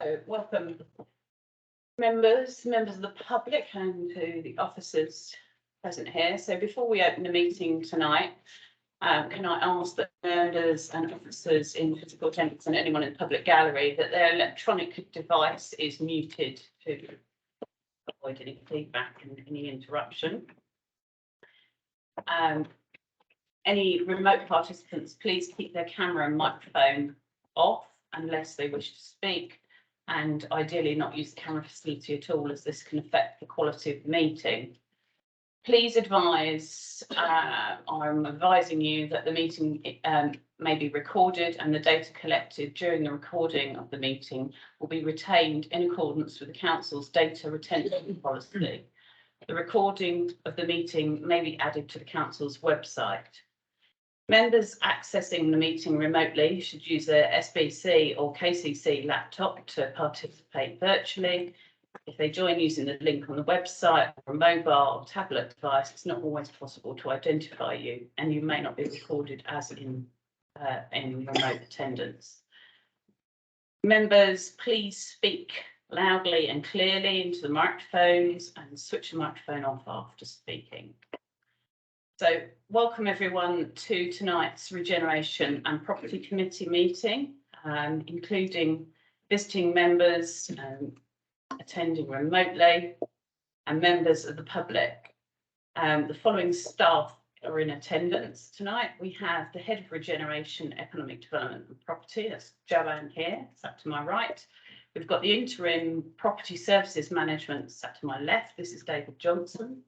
So welcome members of the public and to the officers present here. So before we open the meeting tonight, can I ask that members and officers in physical attendance and anyone in the public gallery that their electronic device is muted to avoid any feedback and any interruption. Any remote participants, please keep their camera and microphone off unless they wish to speak, and ideally not use the camera facility at all, as this can affect the quality of the meeting. Please advise, I'm advising you that the meeting may be recorded, and the data collected during the recording of the meeting will be retained in accordance with the Council's data retention policy. The recording of the meeting may be added to the Council's website. Members accessing the meeting remotely should use their SBC or KCC laptop to participate virtually. If they join using the link on the website or a mobile or tablet device, it's not always possible to identify you, and you may not be recorded as in remote attendance. Members, please speak loudly and clearly into the microphones and switch the microphone off after speaking. So welcome everyone to tonight's Regeneration and Property Committee meeting, including visiting members attending remotely and members of the public. The following staff are in attendance tonight. We have the Head of Regeneration, Economic Development and Property, that's Joanne here, sat to my right. We've got the Interim Property Services Management sat to my left, this is David Johnson.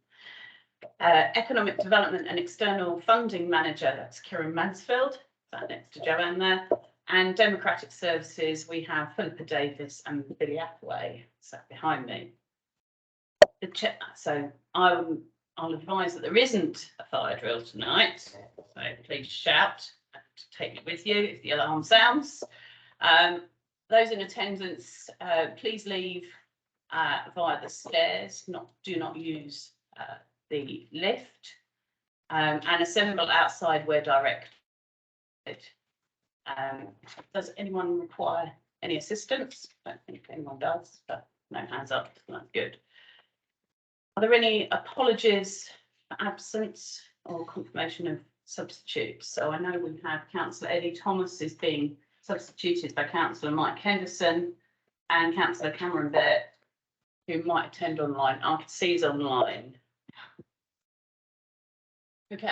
Economic Development and External Funding Manager, that's Kieran Mansfield, sat next to Joanne there. And Democratic Services, we have Philippa Davis and Billy Appleway sat behind me. So I'll advise that there isn't a fire drill tonight, so please shout and take it with you if the alarm sounds. Those in attendance, please leave via the stairs, do not use the lift, and assemble outside where directed. Does anyone require any assistance? I don't think anyone does, but no hands up, so that's good. Are there any apologies for absence or confirmation of substitutes? So I know we have Councillor Eddie Thomas is being substituted by Councillor Mike Henderson and Councillor Cameron Bett, who might attend online. I can see he's online. Okay.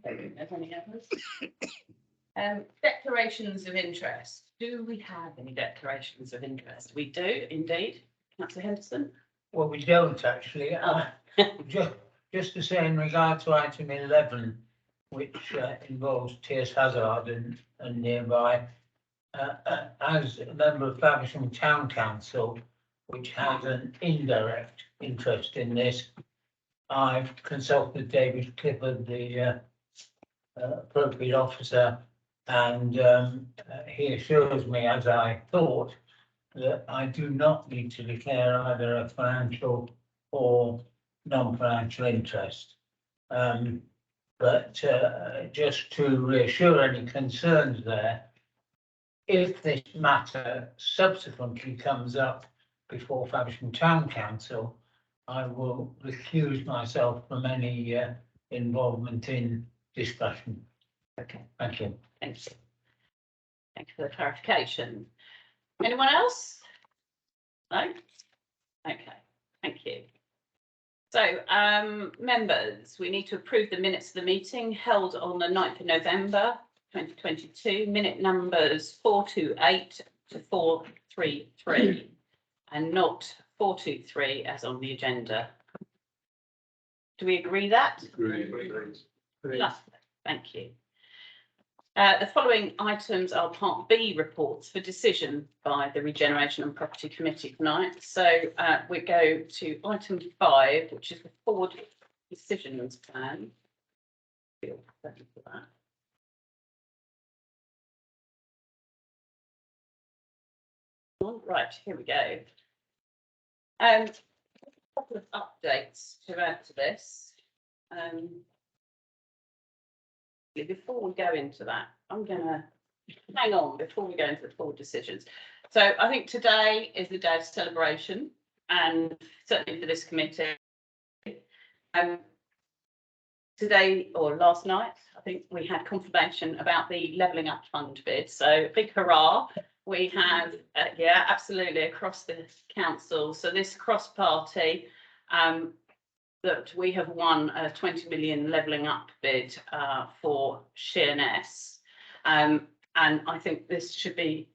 Any others? Declarations of interest. Do we have any declarations of interest? We do indeed. Councillor Henderson? Well, we don't actually. Just to say in regard to item 11, which involves Tiers Hazard and nearby, as a member of Faversham Town Council, which has an indirect interest in this, I've consulted David Clifford, the appropriate officer, and he assures me, as I thought, that I do not need to declare either a financial or non-financial interest. But just to reassure any concerns there, if this matter subsequently comes up before Faversham Town Council, I will recuse myself from any involvement in discussion. Okay. Thank you. Thank you. Thank you for the clarification. Anyone else? No? Okay, thank you. So, members, we need to approve the minutes of the meeting held on the 9th of November 2022, minute numbers 428 to 433, and not 423 as on the agenda. Do we agree that? Agreed. Lovely, thank you. The following items are Part B reports for decision by the Regeneration and Property Committee tonight. So we go to item 5, which is the forward decisions plan. Right, here we go. A couple of updates to add to this. Before we go into that, I'm going to hang on before we go into the forward decisions. So I think today is the day of celebration, and certainly for this committee. Today or last night, I think we had confirmation about the Levelling Up Fund bid. So big hurrah. We have, yeah, absolutely across the council. So this cross-party that we have won a 20 million Levelling Up bid for Sheerness. And I think this should be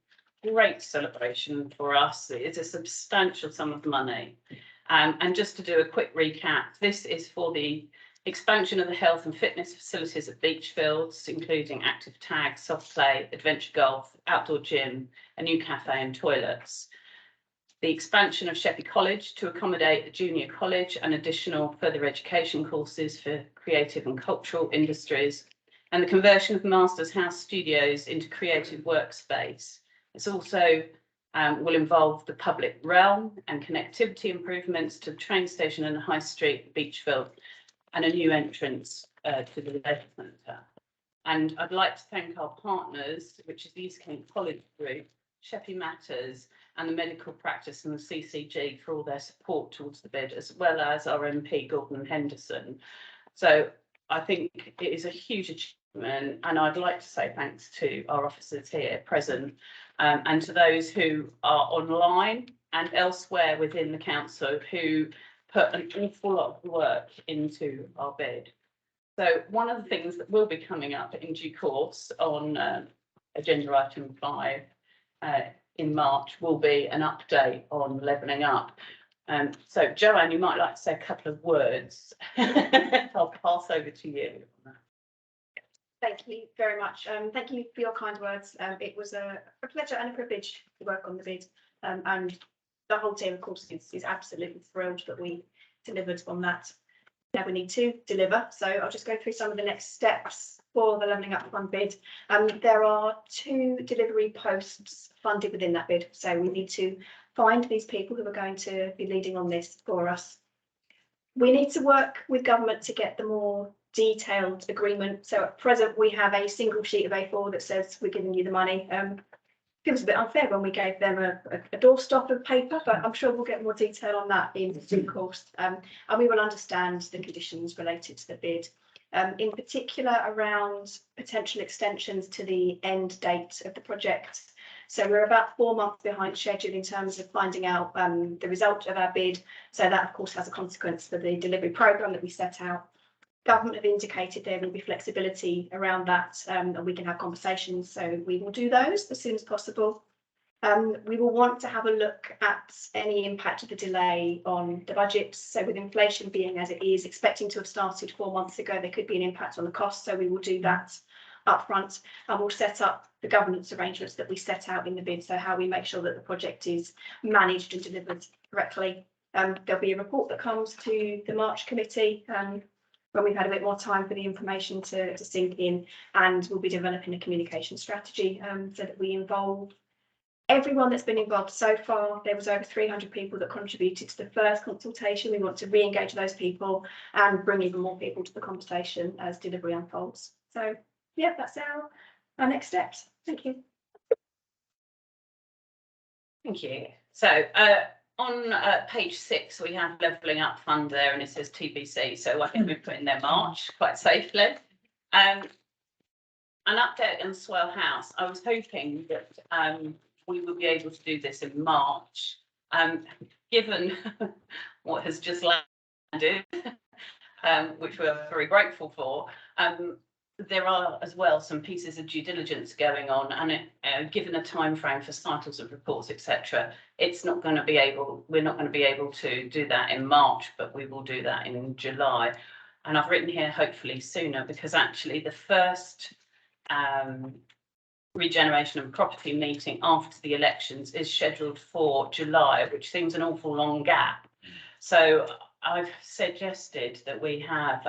great celebration for us. It's a substantial sum of money. And just to do a quick recap, this is for the expansion of the health and fitness facilities at Beachfields, including active tag, soft play, adventure golf, outdoor gym, a new cafe and toilets. The expansion of Sheppey College to accommodate a junior college and additional further education courses for creative and cultural industries, and the conversion of Masters House Studios into creative workspace. It's also will involve the public realm and connectivity improvements to the train station and the high street, Beachfield, and a new entrance to the leisure centre. And I'd like to thank our partners, which is the East Kent College Group, Sheppey Matters, and the medical practice and the CCG for all their support towards the bid, as well as our MP Gordon Henderson. So I think it is a huge achievement, and I'd like to say thanks to our officers here present and to those who are online and elsewhere within the council who put an awful lot of work into our bid. So one of the things that will be coming up in due course on agenda item 5 in March will be an update on Levelling Up. So Joanne, you might like to say a couple of words. I'll pass over to you. Thank you very much. Thank you for your kind words. It was a pleasure and a privilege to work on the bid, and the whole team, of course, is absolutely thrilled that we delivered on that. Now we need to deliver, so I'll just go through some of the next steps for the Levelling Up Fund bid. There are 2 delivery posts funded within that bid, so we need to find these people who are going to be leading on this for us. We need to work with government to get the more detailed agreement. So at present we have a single sheet of A4 that says we're giving you the money. Feels a bit unfair when we gave them a doorstop of paper, but I'm sure we'll get more detail on that in due course. And we will understand the conditions related to the bid, in particular around potential extensions to the end date of the project. So we're about 4 months behind schedule in terms of finding out the result of our bid. So that, of course, has a consequence for the delivery programme that we set out. Government have indicated there will be flexibility around that, and we can have conversations. So we will do those as soon as possible. We will want to have a look at any impact of the delay on the budget. So with inflation being as it is, expecting to have started 4 months ago, there could be an impact on the cost. So we will do that up front, and we'll set up the governance arrangements that we set out in the bid. So how we make sure that the project is managed and delivered correctly. There'll be a report that comes to the March committee when we've had a bit more time for the information to sink in, and we'll be developing a communication strategy so that we involve everyone that's been involved so far. There was over 300 people that contributed to the first consultation. We want to re-engage those people and bring even more people to the conversation as delivery unfolds. So yeah, that's our next steps. Thank you. Thank you. So on page 6, we have Levelling Up Fund there, and it says TBC. So I think we've put in there March quite safely. An update on Swell House. I was hoping that we will be able to do this in March, given what has just landed, which we're very grateful for. There are as well some pieces of due diligence going on, and given a time frame for titles of reports, etc., it's not going to be able. We're not going to be able to do that in March, but we will do that in July. And I've written here hopefully sooner, because actually the first regeneration and property meeting after the elections is scheduled for July, which seems an awful long gap. So I've suggested that we have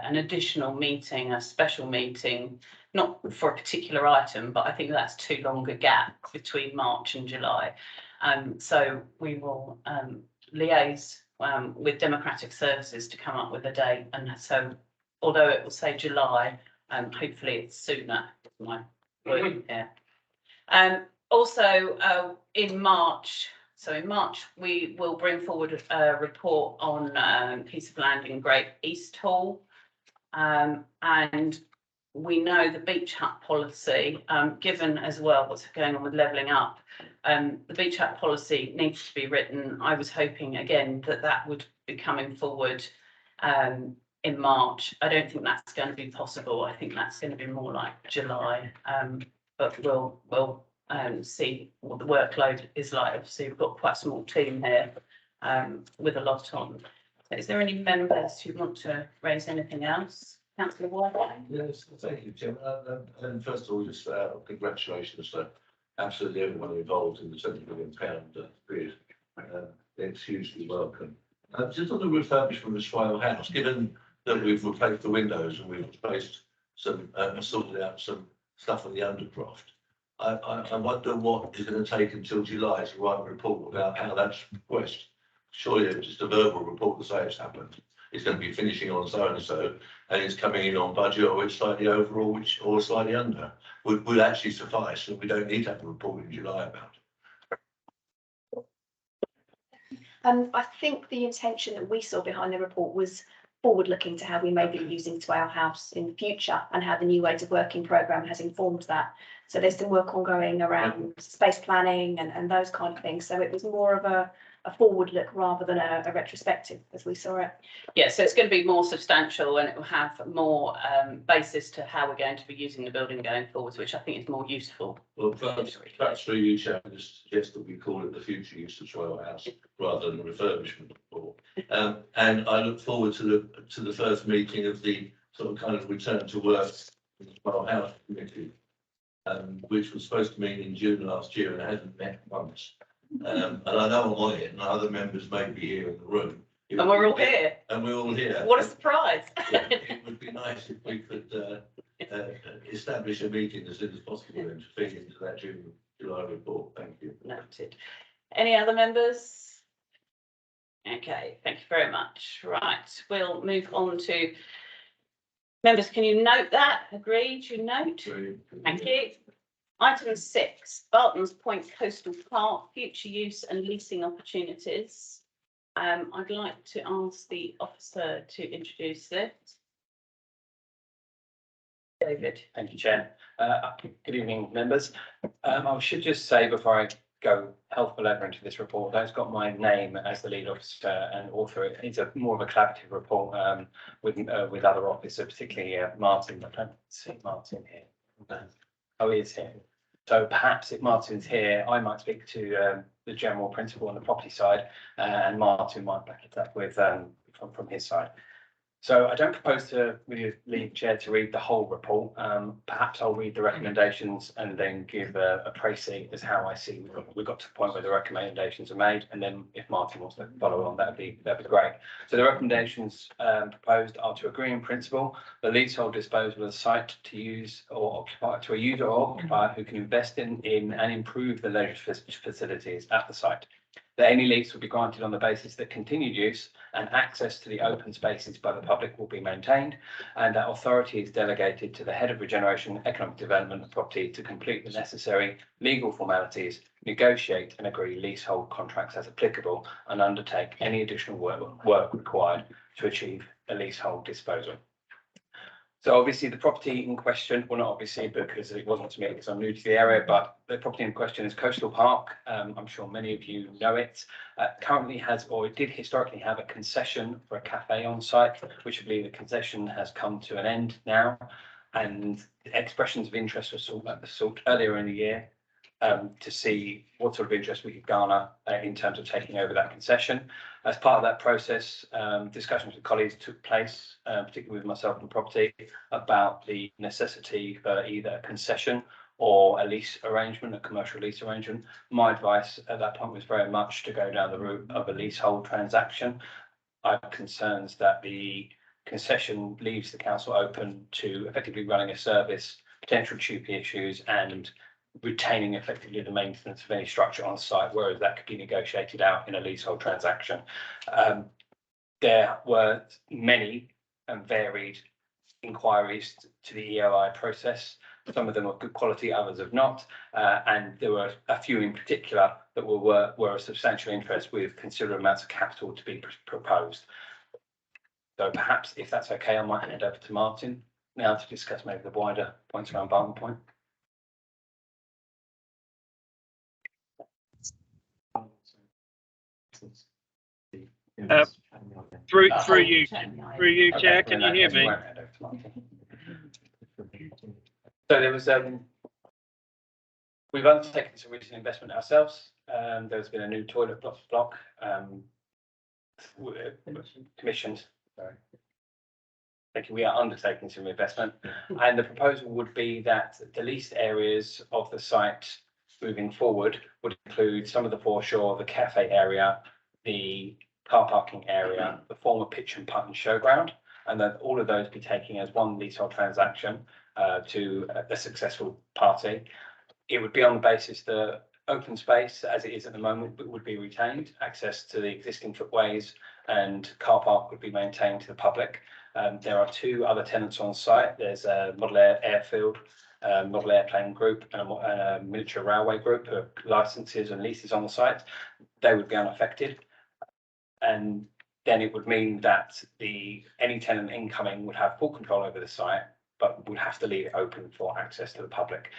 an additional meeting, a special meeting, not for a particular item, but I think that's too long a gap between March and July. So we will liaise with Democratic Services to come up with a date. And so although it will say July, hopefully it's sooner. My word here. Also, also in March, we will bring forward a report on piece of land in Great East Hall. And we know the beach hut policy, given as well what's going on with levelling up, the beach hut policy needs to be written. I was hoping again that would be coming forward in March. I don't think that's going to be possible. I think that's going to be more like July. But we'll see what the workload is like. Obviously, we've got quite a small team here with a lot on. So is there any members who want to raise anything else? Councillor White? Yes, thank you, Tim. And first of all, just congratulations to absolutely everyone involved in the £70 million bid. It's hugely welcome. Just on the refurbishment of the Swale House, given that we've replaced the windows and we've replaced some, sorted out some stuff on the undercroft, I wonder what is going to take until July to write a report about how that's progressed. Surely it's just a verbal report to say it's happened. It's going to be finishing on so and so, and it's coming in on budget, or it's slightly over, or slightly under. Would actually suffice, and we don't need to have a report in July about it. I think the intention that we saw behind the report was forward-looking to how we may be using Swale House in the future and how the new ways of working programme has informed that. So there's some work ongoing around space planning and those kind of things. So it was more of a forward look rather than a retrospective as we saw it. Yeah, so it's going to be more substantial and it will have more basis to how we're going to be using the building going forwards, which I think is more useful. Well, perhaps through you, Chair, I just suggest that we call it the future use of Swale House rather than the refurbishment report. And I look forward to the first meeting of the sort of kind of return to work in the Swale House committee, which was supposed to meet in June last year and it hasn't met once. And I know I'm on it, and other members may be here in the room. And we're all here. And we're all here. What a surprise. It would be nice if we could establish a meeting as soon as possible and to feed into that July report. Thank you. Noted. Any other members? Okay, thank you very much. Right, we'll move on to members. Can you note that? Agreed, you note? Thank you. Item 6, Barton's Point Coastal Park, future use and leasing opportunities. I'd like to ask the officer to introduce this. David. Thank you, Chair. Good evening, members. I should just say before I go health for leather into this report, that's got my name as the lead officer and author. It's a more of a collaborative report with other officers, particularly Martin. I don't see Martin here. Oh, he is here. So perhaps if Martin's here, I might speak to the general principal on the property side, and Martin might back it up with from his side. So I don't propose to, with your lead, Chair, to read the whole report. Perhaps I'll read the recommendations and then give a précis as how I see we got to the point where the recommendations are made, and then if Martin wants to follow on, that'd be great. So the recommendations proposed are to agree in principle the leasehold disposal of the site to use or occupy to a user or occupier who can invest in and improve the leisure facilities at the site. That any lease will be granted on the basis that continued use and access to the open spaces by the public will be maintained, and that authority is delegated to the head of Regeneration, Economic Development and Property to complete the necessary legal formalities, negotiate and agree leasehold contracts as applicable, and undertake any additional work required to achieve a leasehold disposal. So obviously the property in question, well not obviously because it wasn't to me because I'm new to the area, but the property in question is Coastal Park. I'm sure many of you know it. Currently has, or it did historically have, a concession for a cafe on site, which I believe the concession has come to an end now. And expressions of interest were sought earlier in the year to see what sort of interest we could garner in terms of taking over that concession. As part of that process, discussions with colleagues took place, particularly with myself and property, about the necessity for either a concession or a lease arrangement, a commercial lease arrangement. My advice at that point was very much to go down the route of a leasehold transaction. I have concerns that the concession leaves the council open to effectively running a service, potential TUPE issues, and retaining effectively the maintenance of any structure on site, whereas that could be negotiated out in a leasehold transaction. There were many and varied inquiries to the EOI process. Some of them are good quality, others have not. And there were a few in particular that were of substantial interest with considerable amounts of capital to be proposed. So perhaps if that's okay, I might hand over to Martin now to discuss maybe the wider points around Barton Point. Through Oh, you, Chair, can you hear me? So there was we've undertaken some recent investment ourselves. There's been a new toilet block commissioned. Sorry. Thank you. We are undertaking some investment, and the proposal would be that the leased areas of the site moving forward would include some of the foreshore, the cafe area, the car parking area, the former pitch and putt and showground, and that all of those be taken as one leasehold transaction to a successful party. It would be on the basis that open space, as it is at the moment, would be retained. Access to the existing footways and car park would be maintained to the public. There are two other tenants on site. There's a model airfield, model airplane group, and a miniature railway group of licenses and leases on the site. They would be unaffected. And then it would mean that any tenant incoming would have full control over the site, but would have to leave it open for access to the public.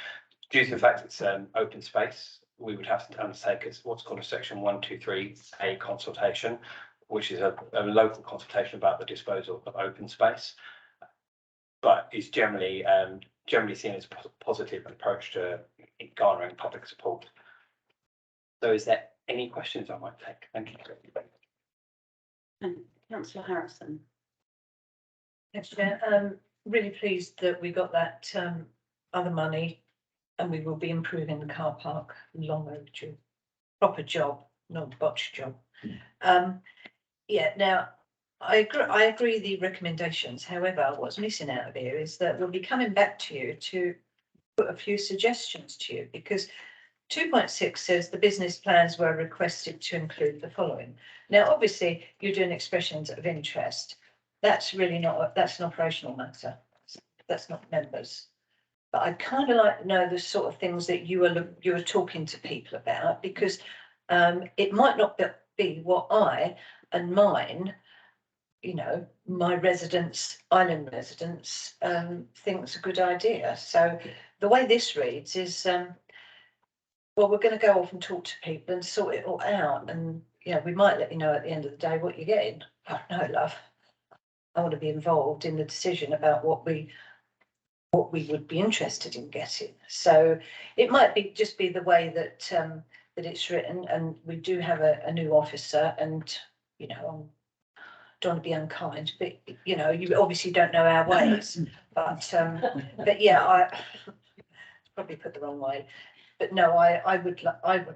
Due to the fact it's open space, we would have to undertake what's called a section 123A consultation, which is a local consultation about the disposal of open space, but is generally seen as a positive approach to garnering public support. So is there any questions I might take? Thank you. Councillor Harrison. Thanks, Chair. Really pleased that we got that other money, and we will be improving the car park. Long overdue. Proper job, not a botched job. Yeah. Now, I agree the recommendations. However, what's missing out of here is that we'll be coming back to you to put a few suggestions to you, because 2.6 says the business plans were requested to include the following. Now, obviously, you're doing expressions of interest. That's really not, that's an operational matter. That's not members. But I'd kind of like to know the sort of things that you are talking to people about, because it might not be what I and mine, you know, my residents, island residents, think's a good idea. So the way this reads is, well, we're going to go off and talk to people and sort it all out, and you know, we might let you know at the end of the day what you're getting. Oh no, love, I want to be involved in the decision about what we would be interested in getting. So it might be just be the way that that it's written, and we do have a new officer, and you know, I don't want to be unkind, but you know, you obviously don't know our ways. But yeah, I probably put the wrong way. But no, I would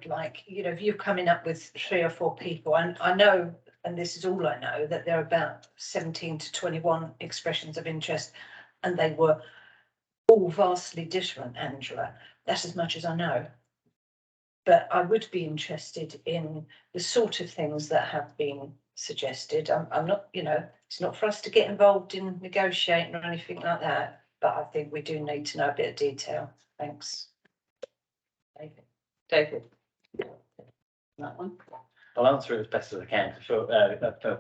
like, you know, if you're coming up with 3 or 4 people, and I know, and this is all I know, that there are about 17 to 21 expressions of interest, and they were all vastly different, Angela. That's as much as I know. But I would be interested in the sort of things that have been suggested. I'm not, you know, it's not for us to get involved in negotiating or anything like that, but I think we do need to know a bit of detail. Thanks. David. That one. I'll answer it as best as I can. For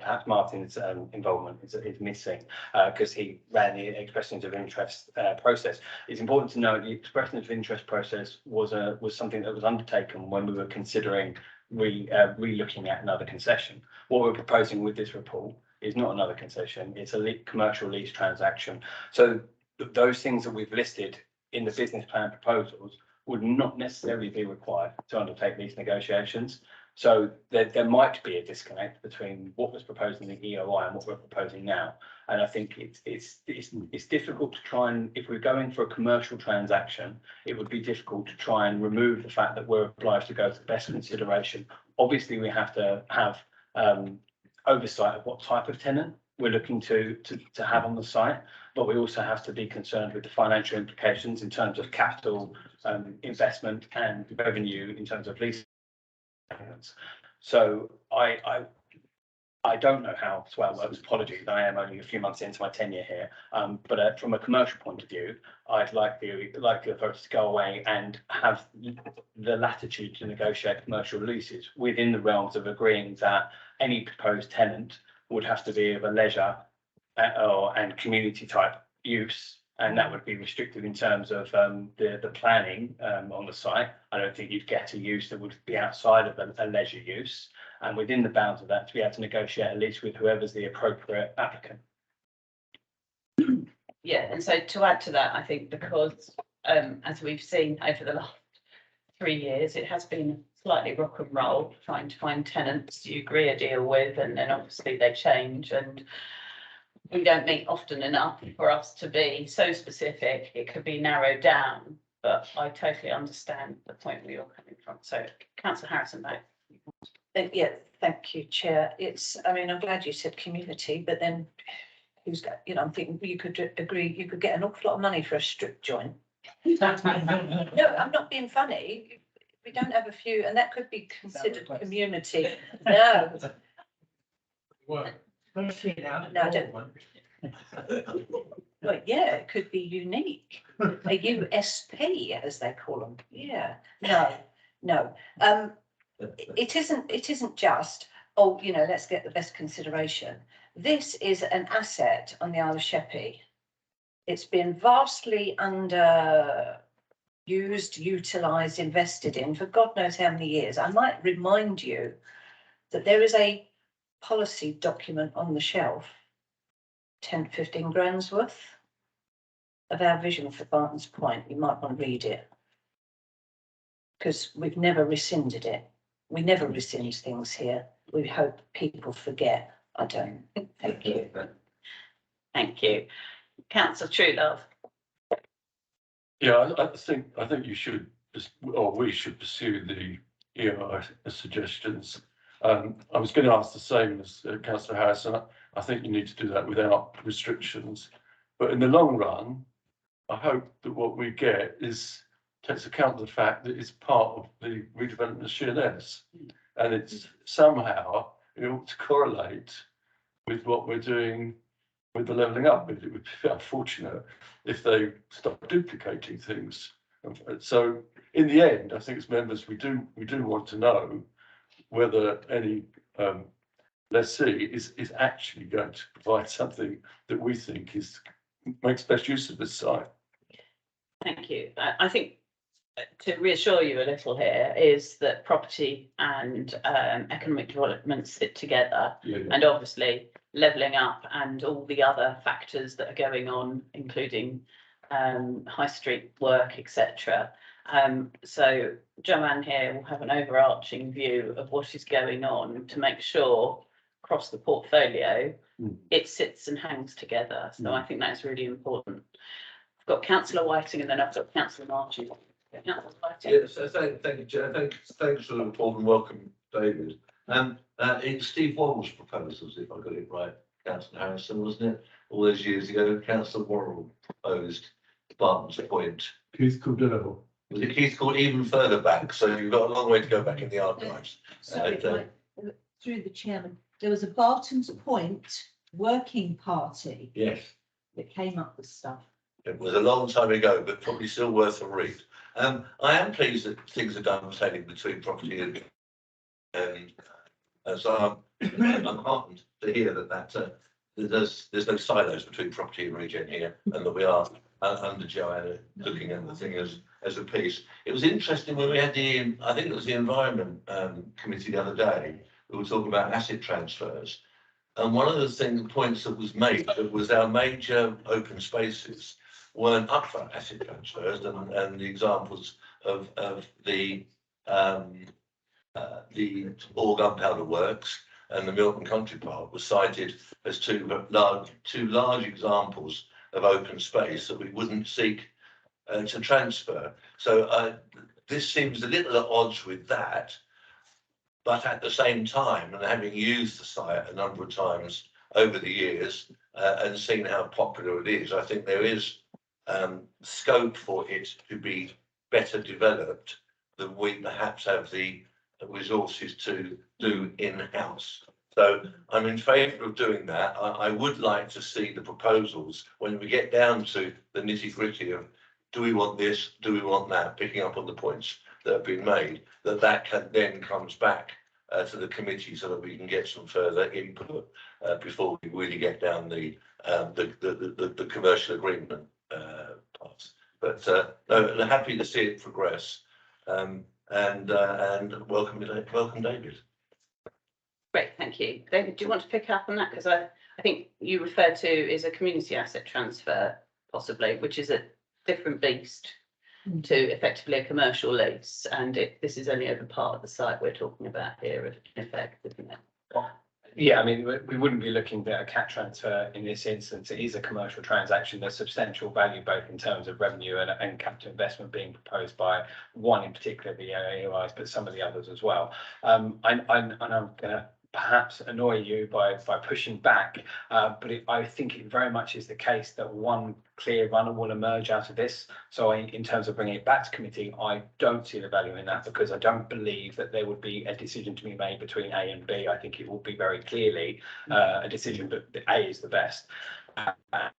perhaps Martin's involvement is missing because he ran the expressions of interest process. It's important to note the expressions of interest process was something that was undertaken when we were considering re-looking at another concession. What we're proposing with this report is not another concession; it's a commercial lease transaction. So those things that we've listed in the business plan proposals would not necessarily be required to undertake these negotiations. So there might be a disconnect between what was proposed in the EOI and what we're proposing now. And I think it's difficult to try and, if we're going for a commercial transaction, it would be difficult to try and remove the fact that we're obliged to go to the best consideration. Obviously, we have to have oversight of what type of tenant we're looking to have on the site, but we also have to be concerned with the financial implications in terms of capital investment and revenue in terms of lease. So I don't know how Swell works. Apologies, I am only a few months into my tenure here. But from a commercial point of view, I'd like the authority to go away and have the latitude to negotiate commercial leases within the realms of agreeing that any proposed tenant would have to be of a leisure and community type use. And that would be restricted in terms of the planning on the site. I don't think you'd get a use that would be outside of a leisure use. And within the bounds of that, to be able to negotiate a lease with whoever's the appropriate applicant. Yeah, and so to add to that, I think because as we've seen over the last 3 years, it has been slightly rock and roll trying to find tenants you agree a deal with, and then obviously they change, and we don't meet often enough for us to be so specific. It could be narrowed down, but I totally understand the point where you're coming from. So Councillor Harrison, back. Yeah, thank you, Chair. I mean, I'm glad you said community, but then who's got, I'm thinking you could agree, you could get an awful lot of money for a strip joint. No, I'm not being funny. We don't have a few, and that could be considered community. No. No, I don't. Well, yeah, it could be unique. A USP, as they call them. Yeah. No. It isn't just, let's get the best consideration. This is an asset on the Isle of Sheppey. It's been vastly underused, utilised, invested in for God knows how many years. I might remind you that there is a policy document on the shelf, 10, 15 grand's worth of our vision for Barton's Point. You might want to read it because we've never rescinded it. We never rescind things here. We hope people forget. I don't. Thank you. Thank you. Councillor Truelove. Yeah, I think you should, or we should pursue the EMI suggestions. I was going to ask the same as Councillor Harrison. I think you need to do that without restrictions. But in the long run, I hope that what we get takes account of the fact that it's part of the redevelopment of Sheerness, and it's somehow it ought to correlate with what we're doing with the levelling up. It would be unfortunate if they stop duplicating things. So in the end, I think as members, we do want to know whether any lessee is actually going to provide something that we think makes best use of this site. Thank you. I think to reassure you a little here is that property and economic development sit together, and obviously levelling up and all the other factors that are going on, including high street work, etc. So Joanne here will have an overarching view of what is going on to make sure across the portfolio it sits and hangs together. So I think that's really important. I've got Councillor Whiting and then I've got Councillor Martin. Councillor Whiting. Yes, thank you, Chair. Thanks for the report and welcome, David. It's Steve Worrell's proposals, if I got it right, Councillor Harrison, wasn't it? All those years ago, Councillor Worrell proposed Barton's Point. Keith Cordero. Was it Keith called even further back? So you've got a long way to go back in the archives. Sorry, through the chairman, there was a Barton's Point working party Yes, that came up with stuff. it was a long time ago, but probably still worth a read. I am pleased that things are dovetailing between property and so I'm heartened to hear that there's no silos between property and regen here, and that we are under Joanna looking at the thing as a piece. It was interesting when we had I think it was the Environment Committee the other day. We were talking about asset transfers, and one of the points that was made that was our major open spaces weren't up for asset transfers, and the examples of the All Gunpowder Works and the Milton Country Park was cited as two large examples of open space that we wouldn't seek to transfer. So this seems a little at odds with that, but at the same time, and having used the site a number of times over the years and seen how popular it is, I think there is scope for it to be better developed than we perhaps have the resources to do in-house. So I'm in favour of doing that. I would like to see the proposals when we get down to the nitty gritty of, do we want this, do we want that, picking up on the points that have been made, that can then comes back to the committee so that we can get some further input before we really get down the commercial agreement parts. But no, happy to see it progress, and welcome David. Great, thank you. David, do you want to pick up on that? Because I think you refer to is a community asset transfer possibly, which is a different beast to effectively a commercial lease. And this is only over part of the site we're talking about here, in effect, isn't it? Yeah, I mean, we wouldn't be looking at a cat transfer in this instance. It is a commercial transaction. There's substantial value both in terms of revenue and capital investment being proposed by one in particular, the AOIs, but some of the others as well. I'm going to perhaps annoy you by pushing back, but I think it very much is the case that one clear runner will emerge out of this. So in terms of bringing it back to committee, I don't see the value in that because I don't believe that there would be a decision to be made between A and B. I think it will be very clearly a decision that A is the best. And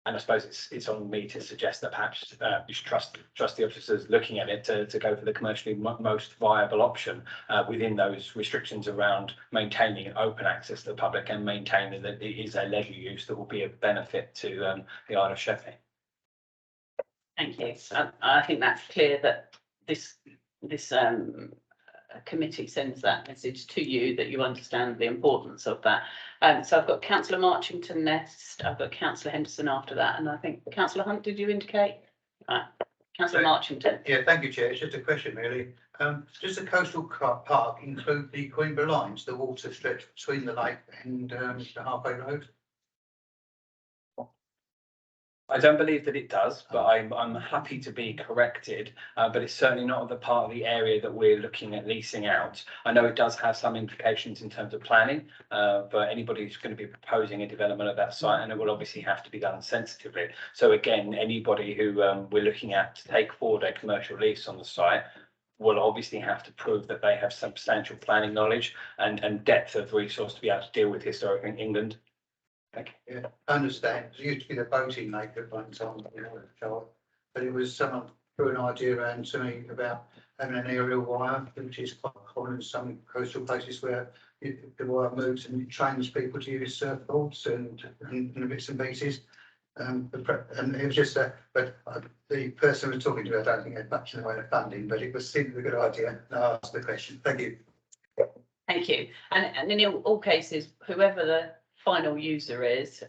I suppose it's on me to suggest that perhaps you should trust the officers looking at it to go for the commercially most viable option within those restrictions around maintaining open access to the public and maintaining that it is a leisure use that will be of benefit to the Isle of Sheppey. Thank you. I think that's clear that this committee sends that message to you, that you understand the importance of that. So I've got Councillor Marchington next, I've got Councillor Henderson after that, and I think Councillor Hunt, did you indicate? Councillor Marchington. Yeah, thank you, Chair. It's just a question really. Does the coastal park include the Queenborough lines, the water stretch between the lake and the Halfway Road? I don't believe that it does, but I'm happy to be corrected. But it's certainly not the part of the area that we're looking at leasing out. I know it does have some implications in terms of planning for anybody who's going to be proposing a development of that site, and it will obviously have to be done sensitively. So again, anybody who we're looking at to take forward a commercial lease on the site will obviously have to prove that they have substantial planning knowledge and depth of resource to be able to deal with historic England. Thank you. Yeah, I understand. It used to be the boating lake at one time, but it was someone threw an idea around to me about having an aerial wire, which is quite common in some coastal places where the wire moves and it trains people to use surfboards and bits and pieces. And it was just but the person who was talking to me, I don't think had much in the way of funding, but it seemed a good idea. And I asked the question. Thank you. Thank you. And in all cases, whoever the final user is,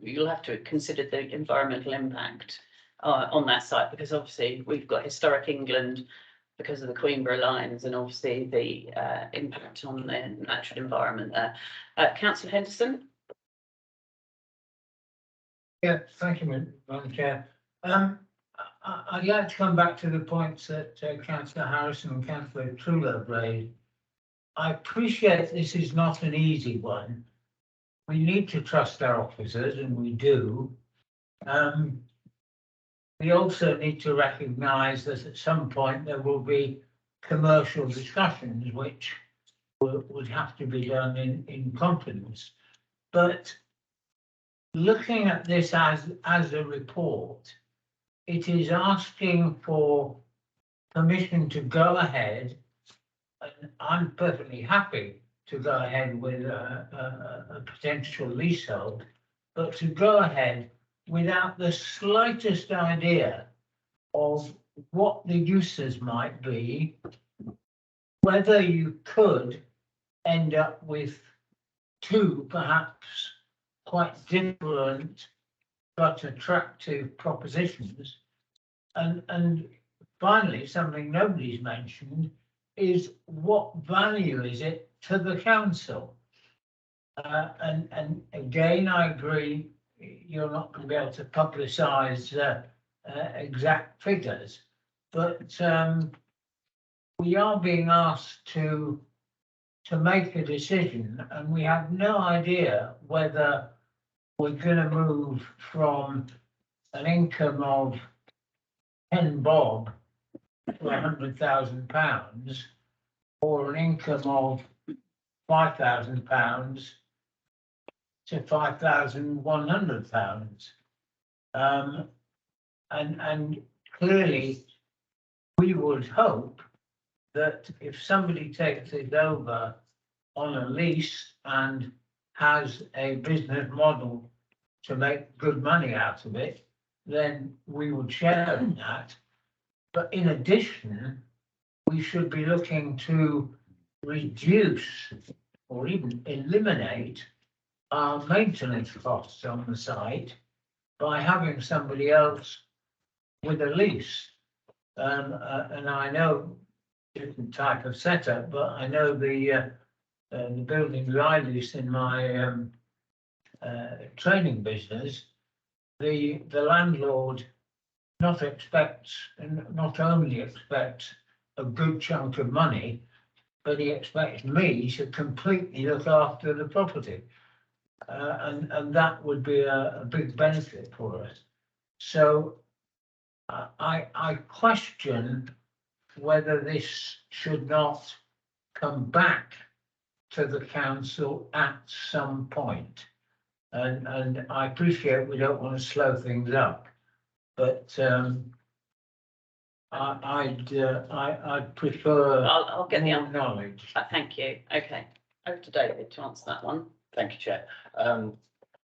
you'll have to consider the environmental impact on that site, because obviously we've got historic England because of the Queenborough lines and obviously the impact on the natural environment there. Councillor Henderson. Yeah, thank you, Madam Chair. I'd like to come back to the points that Councillor Harrison and Councillor Truelove raised. I appreciate this is not an easy one. We need to trust our officers, and we do. We also need to recognise that at some point there will be commercial discussions which would have to be done in confidence. But looking at this as a report, it is asking for permission to go ahead, and I'm perfectly happy to go ahead with a potential leasehold, but to go ahead without the slightest idea of what the uses might be, whether you could end up with two perhaps quite different but attractive propositions. And finally, something nobody's mentioned is what value is it to the council? And again, I agree, you're not going to be able to publicise exact figures, but we are being asked to make a decision, and we have no idea whether we're going to move from an income of 10 bob to £100,000 or an income of £5,000 to £5,100. And clearly, we would hope that if somebody takes it over on a lease and has a business model to make good money out of it, then we would share in that. But in addition, we should be looking to reduce or even eliminate our maintenance costs on the site by having somebody else with a lease. And I know different type of setup, but I know the buildings I lease in my training business, the landlord not only expects a good chunk of money, but he expects me to completely look after the property. And that would be a big benefit for us. So I question whether this should not come back to the council at some point. And I appreciate we don't want to slow things up, but I'd prefer I'll get the more answer. knowledge. Thank you. Okay, over to David to answer that one. Thank you, Chair.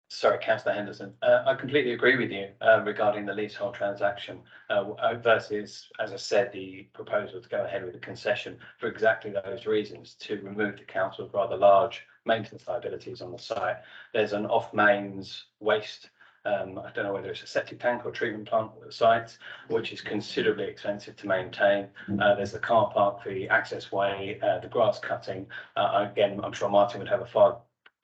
Sorry, Councillor Henderson. I completely agree with you regarding the leasehold transaction versus, as I said, the proposal to go ahead with the concession for exactly those reasons, to remove the council's rather large maintenance liabilities on the site. There's an off-mains waste, I don't know whether it's a septic tank or treatment plant at the site, which is considerably expensive to maintain. There's the car park, the access way, the grass cutting. Again, I'm sure Martin would have a far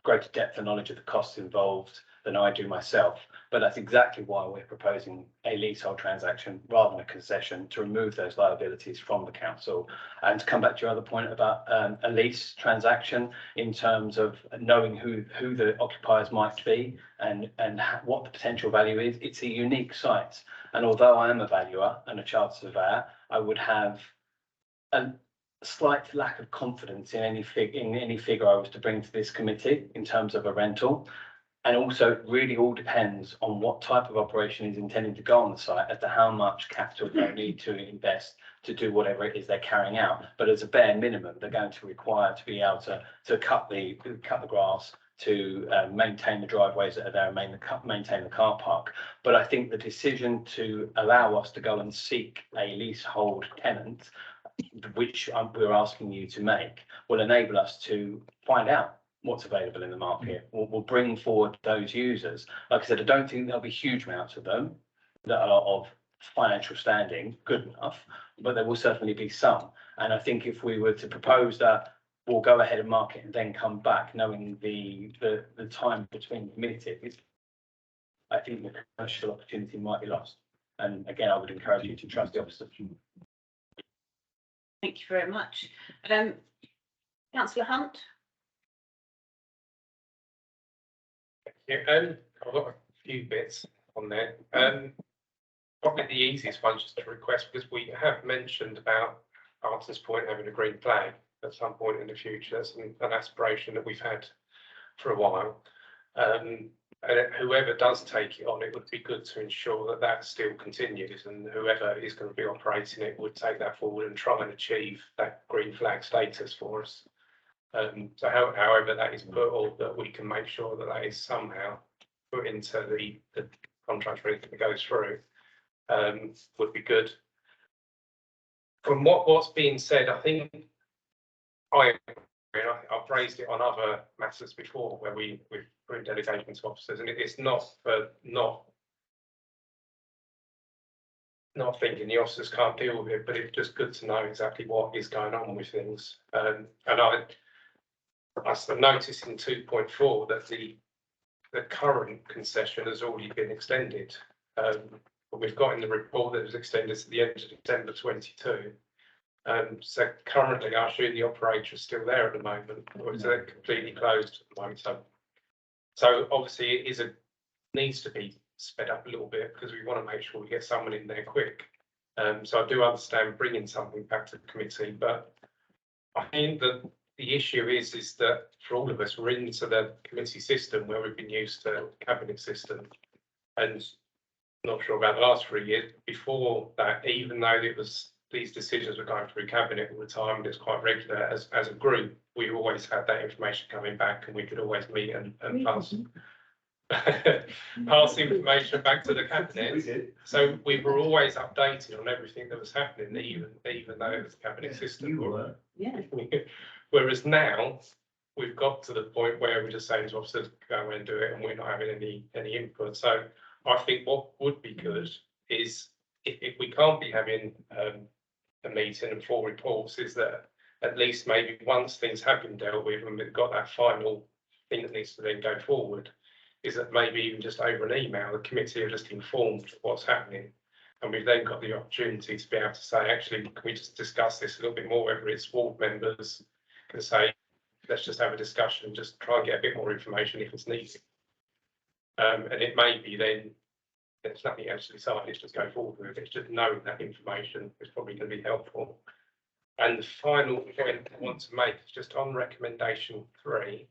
greater depth and knowledge of the costs involved than I do myself. But that's exactly why we're proposing a leasehold transaction rather than a concession, to remove those liabilities from the council. And to come back to your other point about a lease transaction in terms of knowing who the occupiers might be and what the potential value is, it's a unique site. And although I am a valuer and a chartered surveyor, I would have a slight lack of confidence in any figure I was to bring to this committee in terms of a rental. And also, it really all depends on what type of operation is intending to go on the site as to how much capital they need to invest to do whatever it is they're carrying out. But as a bare minimum, they're going to require to be able to cut the grass, to maintain the driveways that are there, and maintain the car park. But I think the decision to allow us to go and seek a leasehold tenant, which we're asking you to make, will enable us to find out what's available in the market. We'll bring forward those users. Like I said, I don't think there'll be huge amounts of them that are of financial standing good enough, but there will certainly be some. And I think if we were to propose that, we'll go ahead and market and then come back, knowing the time between committees, I think the commercial opportunity might be lost. And again, I would encourage you to trust the officer. Thank you very much. Councillor Hunt. Yeah, I've got a few bits on there. Probably the easiest one just to request, because we have mentioned about Arton's Point having a green flag at some point in the future. That's an aspiration that we've had for a while. And whoever does take it on, it would be good to ensure that that still continues, and whoever is going to be operating it would take that forward and try and achieve that green flag status for us. So however that is put, or that we can make sure that that is somehow put into the contract that goes through, would be good. From what's being said, I think I've raised it on other matters before where we've put in delegations to officers, and it's not for not thinking the officers can't deal with it, but it's just good to know exactly what is going on with things. And I noticed in 2.4 that the current concession has already been extended. But we've got in the report that it was extended to the end of December 22. So currently, I assume the operator is still there at the moment, or is it completely closed at the moment? So obviously, it needs to be sped up a little bit, because we want to make sure we get someone in there quick. So I do understand bringing something back to the committee, but I think that the issue is that for all of us, we're into the committee system where we've been used to cabinet system. And not sure about the last 3 years. Before that, even though it was these decisions were going through cabinet all the time, and it's quite regular as a group, we always had that information coming back, and we could always meet and pass pass information back to the cabinet. So we were always updated on everything that was happening, even though it was a cabinet system. Yeah. Whereas now we've got to the point where we're just saying to officers, go and do it, and we're not having any input. So I think what would be good is if we can't be having a meeting and 4 reports, is that at least maybe once things have been dealt with and we've got that final thing that needs to then go forward, is that maybe even just over an email, the committee are just informed of what's happening. And we've then got the opportunity to be able to say, actually, can we just discuss this a little bit more, whether it's ward members can say, let's just have a discussion, just try and get a bit more information if it's needed. And it may be then there's nothing else to decide, it's just go forward with it. It's just knowing that information is probably going to be helpful. And the final point I want to make is just on recommendation 3.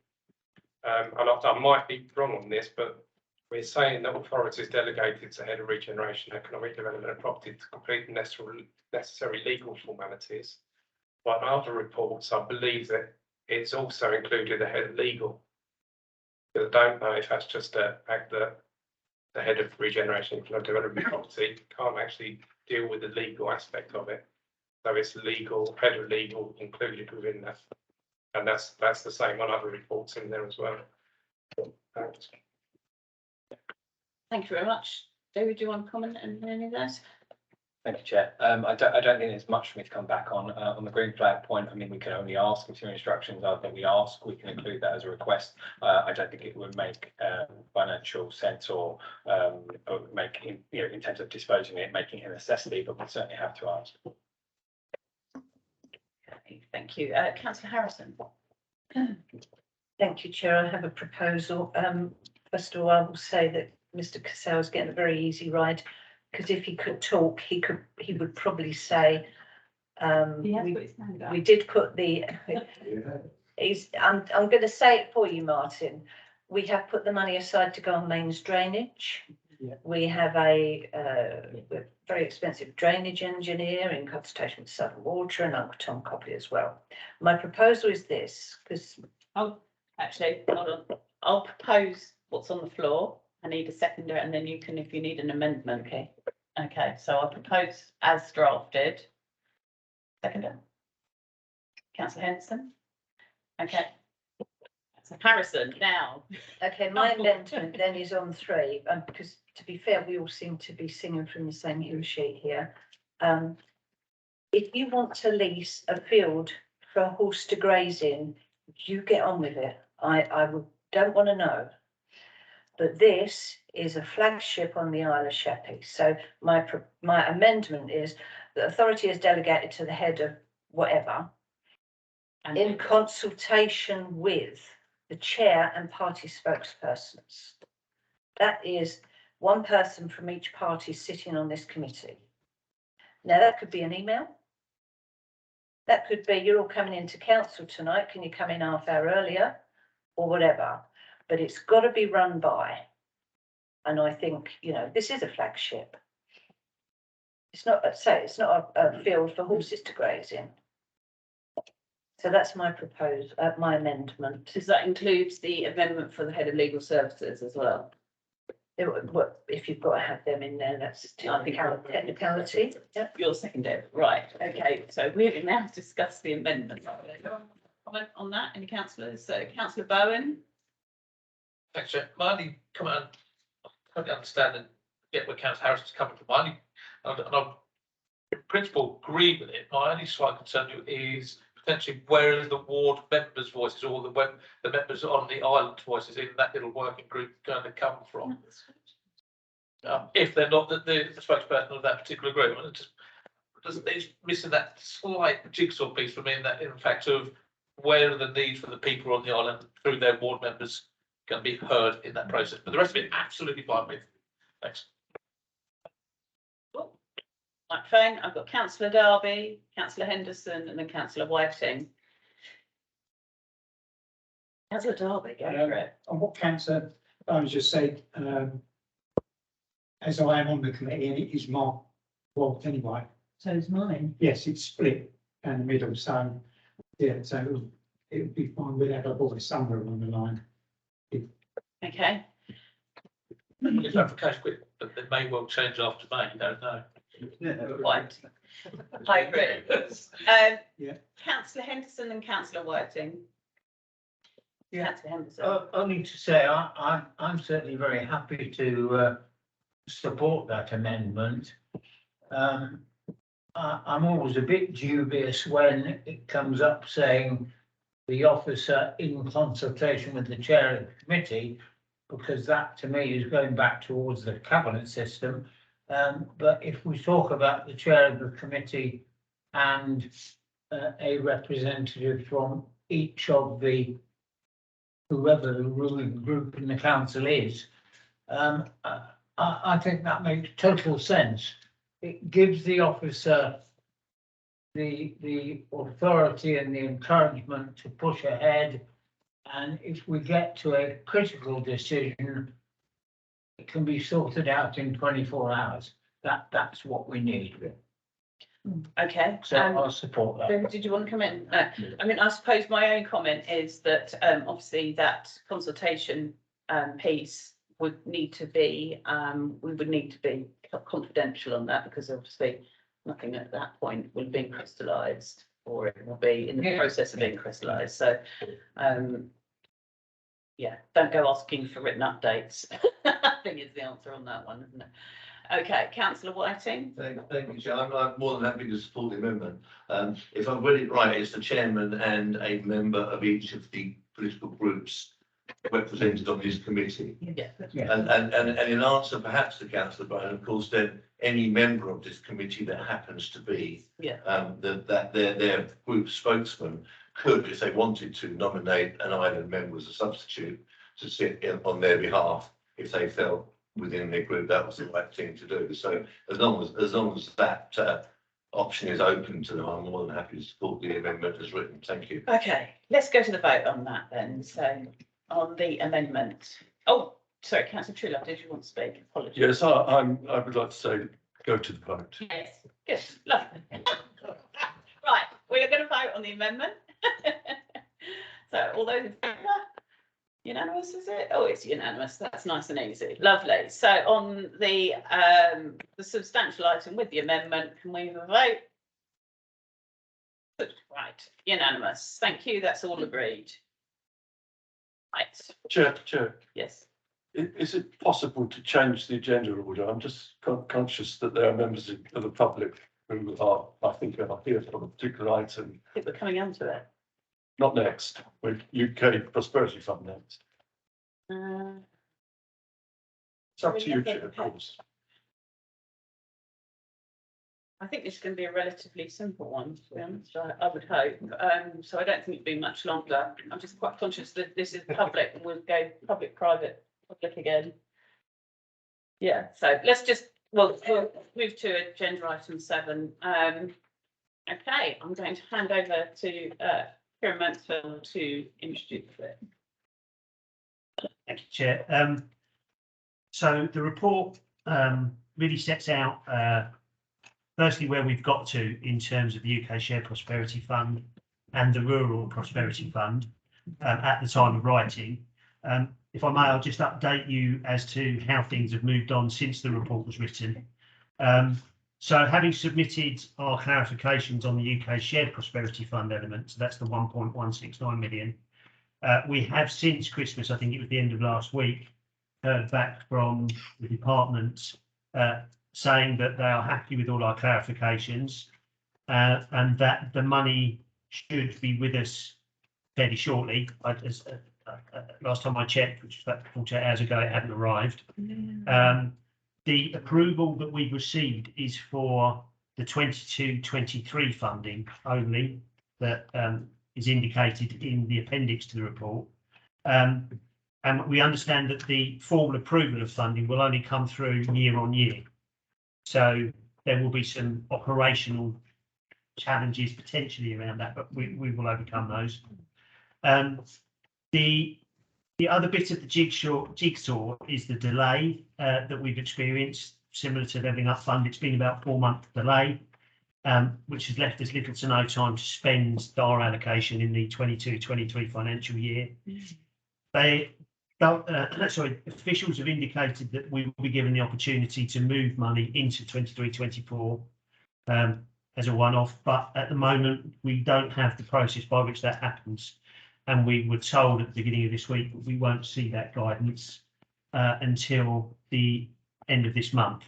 And I might be wrong on this, but we're saying that authorities delegated to head of regeneration, economic development and property to complete the necessary legal formalities. But in other reports, I believe that it's also included the head of legal. Because I don't know if that's just a fact that the head of regeneration, economic development and property can't actually deal with the legal aspect of it. So it's legal, head of legal included within that. And that's the same on other reports in there as well. Thanks. Thank you very much. David, do you want to comment on any of that? Thank you, Chair. I don't think there's much for me to come back on the green flag point. I mean, we can only ask if your instructions are that we ask, we can include that as a request. I don't think it would make financial sense or make, in terms of disposing it, making it a necessity, but we certainly have to ask. Okay, thank you. Councillor Harrison. Thank you, Chair. I have a proposal. First of all, I will say that Mr. Cassell is getting a very easy ride, because if he could talk, he would probably say, we did put the, I'm going to say it for you, Martin. We have put the money aside to go on mains drainage. Yeah. We have a very expensive drainage engineer in consultation with Southern Water and Uncle Tom Copley as well. My proposal is this, because... Oh, actually, hold on. I'll propose what's on the floor. I need a seconder, and then you can, if you need an amendment. Okay. Okay, so I propose as drafted. Seconder. Councillor Henderson. Okay. So Harrison now. Okay, my amendment then is on 3, because to be fair, we all seem to be singing from the same hymn sheet here. If you want to lease a field for a horse to graze in, you get on with it. Don't want to know. But this is a flagship on the Isle of Sheppey. So my amendment is the authority is delegated to the head of whatever, and in consultation with the chair and party spokespersons. That is one person from each party sitting on this committee. Now that could be an email. That could be, you're all coming into council tonight, can you come in half hour earlier, or whatever. But it's got to be run by. And I think, this is a flagship. It's not, it's not a field for horses to graze in. So that's my my amendment. Does that include the amendment for the head of legal services as well? If you've got to have them in there, that's technicality. Yep. You're seconded. Right. Okay. So we have now discussed the amendment. Comment on that? Any councillors? So Councillor Bowen. Thanks, Chair. My only comment, I totally understand and get where Councillor Harrison's coming from. And I in principle agree with it. My only slight concern is potentially where are the ward members' voices or the members on the island voices in that little working group going to come from? If they're not the spokesperson of that particular group, it's missing that slight jigsaw piece for me in fact of where are the needs for the people on the island through their ward members going to be heard in that process. But the rest of it, absolutely fine with. Thanks. Microphone. I've got Councillor Derby, Councillor Henderson, and then Councillor Whiting. Councillor Darby, go for it. On what councillor Bones just said, as I am on the committee and it is my fault anyway. So is mine. Yes, it's split down the middle, so yeah, so it would be fine without a voice somewhere on the line. Okay, It's clarification, but it may well change after May, you don't know. right. I agree. Yeah. Councillor Henderson and Councillor Whiting. Yeah. Councillor Henderson. Only to say, I'm certainly very happy to support that amendment. I'm always a bit dubious when it comes up saying the officer in consultation with the chair of the committee, because that to me is going back towards the cabinet system. But if we talk about the chair of the committee and a representative from each of the whoever the ruling group in the council is, I think that makes total sense. It gives the officer the authority and the encouragement to push ahead. And if we get to a critical decision, it can be sorted out in 24 hours. That's what we need. Okay. So I'll support that. Ben, did you want to come in? I mean, I suppose my own comment is that obviously that consultation piece would need to be, we would need to be confidential on that, because obviously nothing at that point will have been crystallised, or it will be in the process of being crystallised. So yeah, don't go asking for written updates. I think is the answer on that one, isn't it? Okay, Councillor Whiting. Thank you, Chair. I'm more than happy to support the amendment. If I've read it right, it's the chairman and a member of each of the political groups represented on this committee. Yeah. And in answer perhaps to Councillor Brown, of course, then any member of this committee that happens to be that their group spokesman could, if they wanted to, nominate an island member as a substitute to sit in on their behalf if they felt within their group that was the right thing to do. So as long as that option is open to them, I'm more than happy to support the amendment as written. Thank you. Okay, let's go to the vote on that then. So on the amendment. Oh, sorry, Councillor Truelove, did you want to speak? Apologies. Yes, I would like to say, go to the vote. Yes, good, lovely. Right, we are going to vote on the amendment. So all those in favour? Unanimous, is it? Oh, it's unanimous. That's nice and easy. Lovely. So on the substantial item with the amendment, can we have a vote? Good, right, unanimous. Thank you. That's all agreed. Right. Chair, Yes. is it possible to change the agenda order? I'm just conscious that there are members of the public who are, I think, are here for a particular item. I think we're coming on to it. Not next, with UK Prosperity Fund next. It's up to you, Chair, of course. I think this is going to be a relatively simple one, to be honest, I would hope. So I don't think it'll be much longer. I'm just quite conscious that this is public and we'll go public, private, public again. Yeah, so let's just, we'll move to agenda item 7. Okay, I'm going to hand over to Kieran Mansfield to introduce it. Thank you, Chair. So the report really sets out firstly where we've got to in terms of the UK Shared Prosperity Fund and the Rural Prosperity Fund at the time of writing. If I may, I'll just update you as to how things have moved on since the report was written. So having submitted our clarifications on the UK Shared Prosperity Fund element, so that's the 1.169 million, we have since Christmas, I think it was the end of last week, heard back from the department saying that they are happy with all our clarifications and that the money should be with us fairly shortly. Last time I checked, which was about 48 hours ago, it hadn't arrived. The approval that we've received is for the 22-23 funding only, that is indicated in the appendix to the report. And we understand that the formal approval of funding will only come through year on year. So there will be some operational challenges potentially around that, but we will overcome those. The other bit of the jigsaw is the delay that we've experienced, similar to Levelling Up Fund. It's been about 4-month delay, which has left us little to no time to spend our allocation in the 22-23 financial year. Officials have indicated that we will be given the opportunity to move money into 23-24 as a one-off, but at the moment we don't have the process by which that happens. And we were told at the beginning of this week that we won't see that guidance until the end of this month.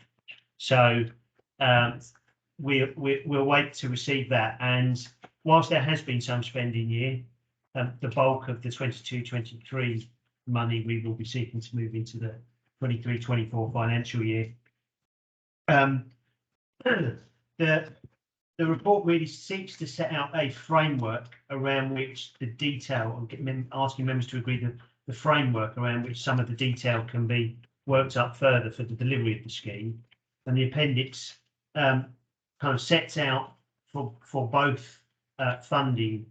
So we'll wait to receive that. And whilst there has been some spending year, the bulk of the 22-23 money we will be seeking to move into the 23-24 financial year. The report really seeks to set out a framework around which the detail, asking members to agree the framework around which some of the detail can be worked up further for the delivery of the scheme. And the appendix kind of sets out for both funding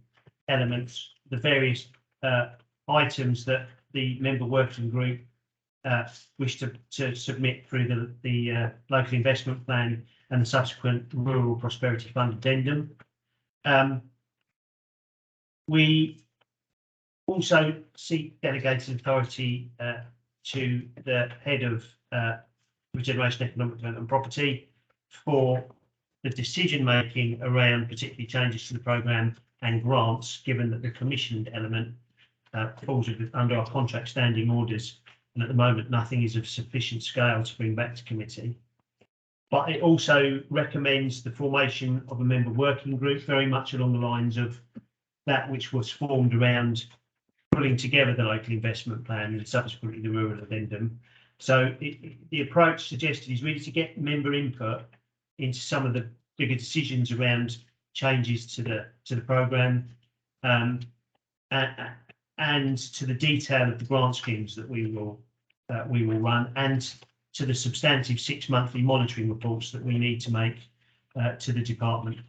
elements the various items that the member working group wish to submit through the local investment plan and the subsequent Rural Prosperity Fund addendum. We also seek delegated authority to the head of Regeneration, Economic Development and Property for the decision making around particularly changes to the programme and grants, given that the commissioned element falls under our contract standing orders, and at the moment nothing is of sufficient scale to bring back to committee. But it also recommends the formation of a member working group, very much along the lines of that which was formed around pulling together the local investment plan and subsequently the rural addendum. So the approach suggested is really to get member input into some of the bigger decisions around changes to the programme and to the detail of the grant schemes that we will run, and to the substantive 6 monthly monitoring reports that we need to make to the department.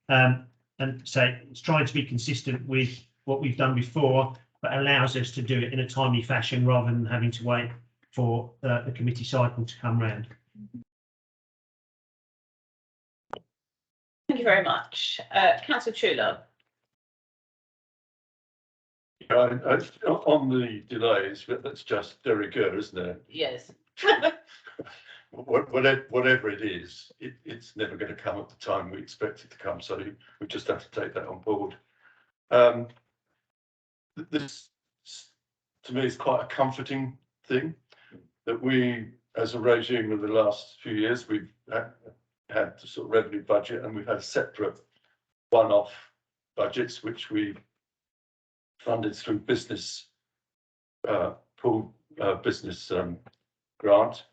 And so it's trying to be consistent with what we've done before, but allows us to do it in a timely fashion rather than having to wait for the committee cycle to come round. Thank you very much. Councillor Chula. On the delays, that's just de rigueur, isn't it? Yes. Whatever it is, it's never going to come at the time we expect it to come. So we just have to take that on board. This, to me, is quite a comforting thing that we, as a regime of the last few years, we've had the sort of revenue budget, and we've had separate one-off budgets which we funded through business business grant.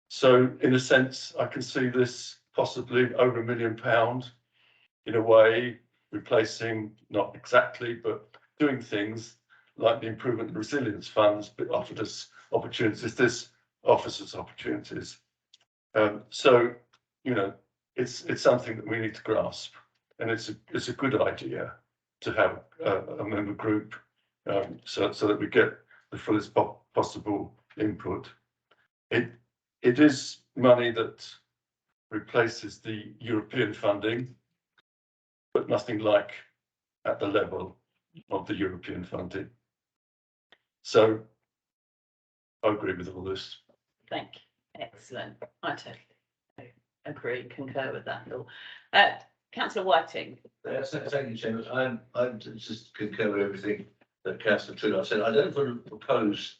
So in a sense, I can see this possibly over £1 million in a way, replacing, not exactly, but doing things like the Improvement and Resilience Funds, but offered us opportunities. This offers us opportunities. So, you know, it's something that we need to grasp, and it's a good idea to have a member group so that we get the fullest possible input. It is money that replaces the European funding, but nothing like at the level of the European funding. So I agree with all this. Thank you. Excellent. I totally agree, concur with that, Bill. Councillor Whiting. Thank you, Chairman. I just concur with everything that Councillor Trudell said. I don't want to propose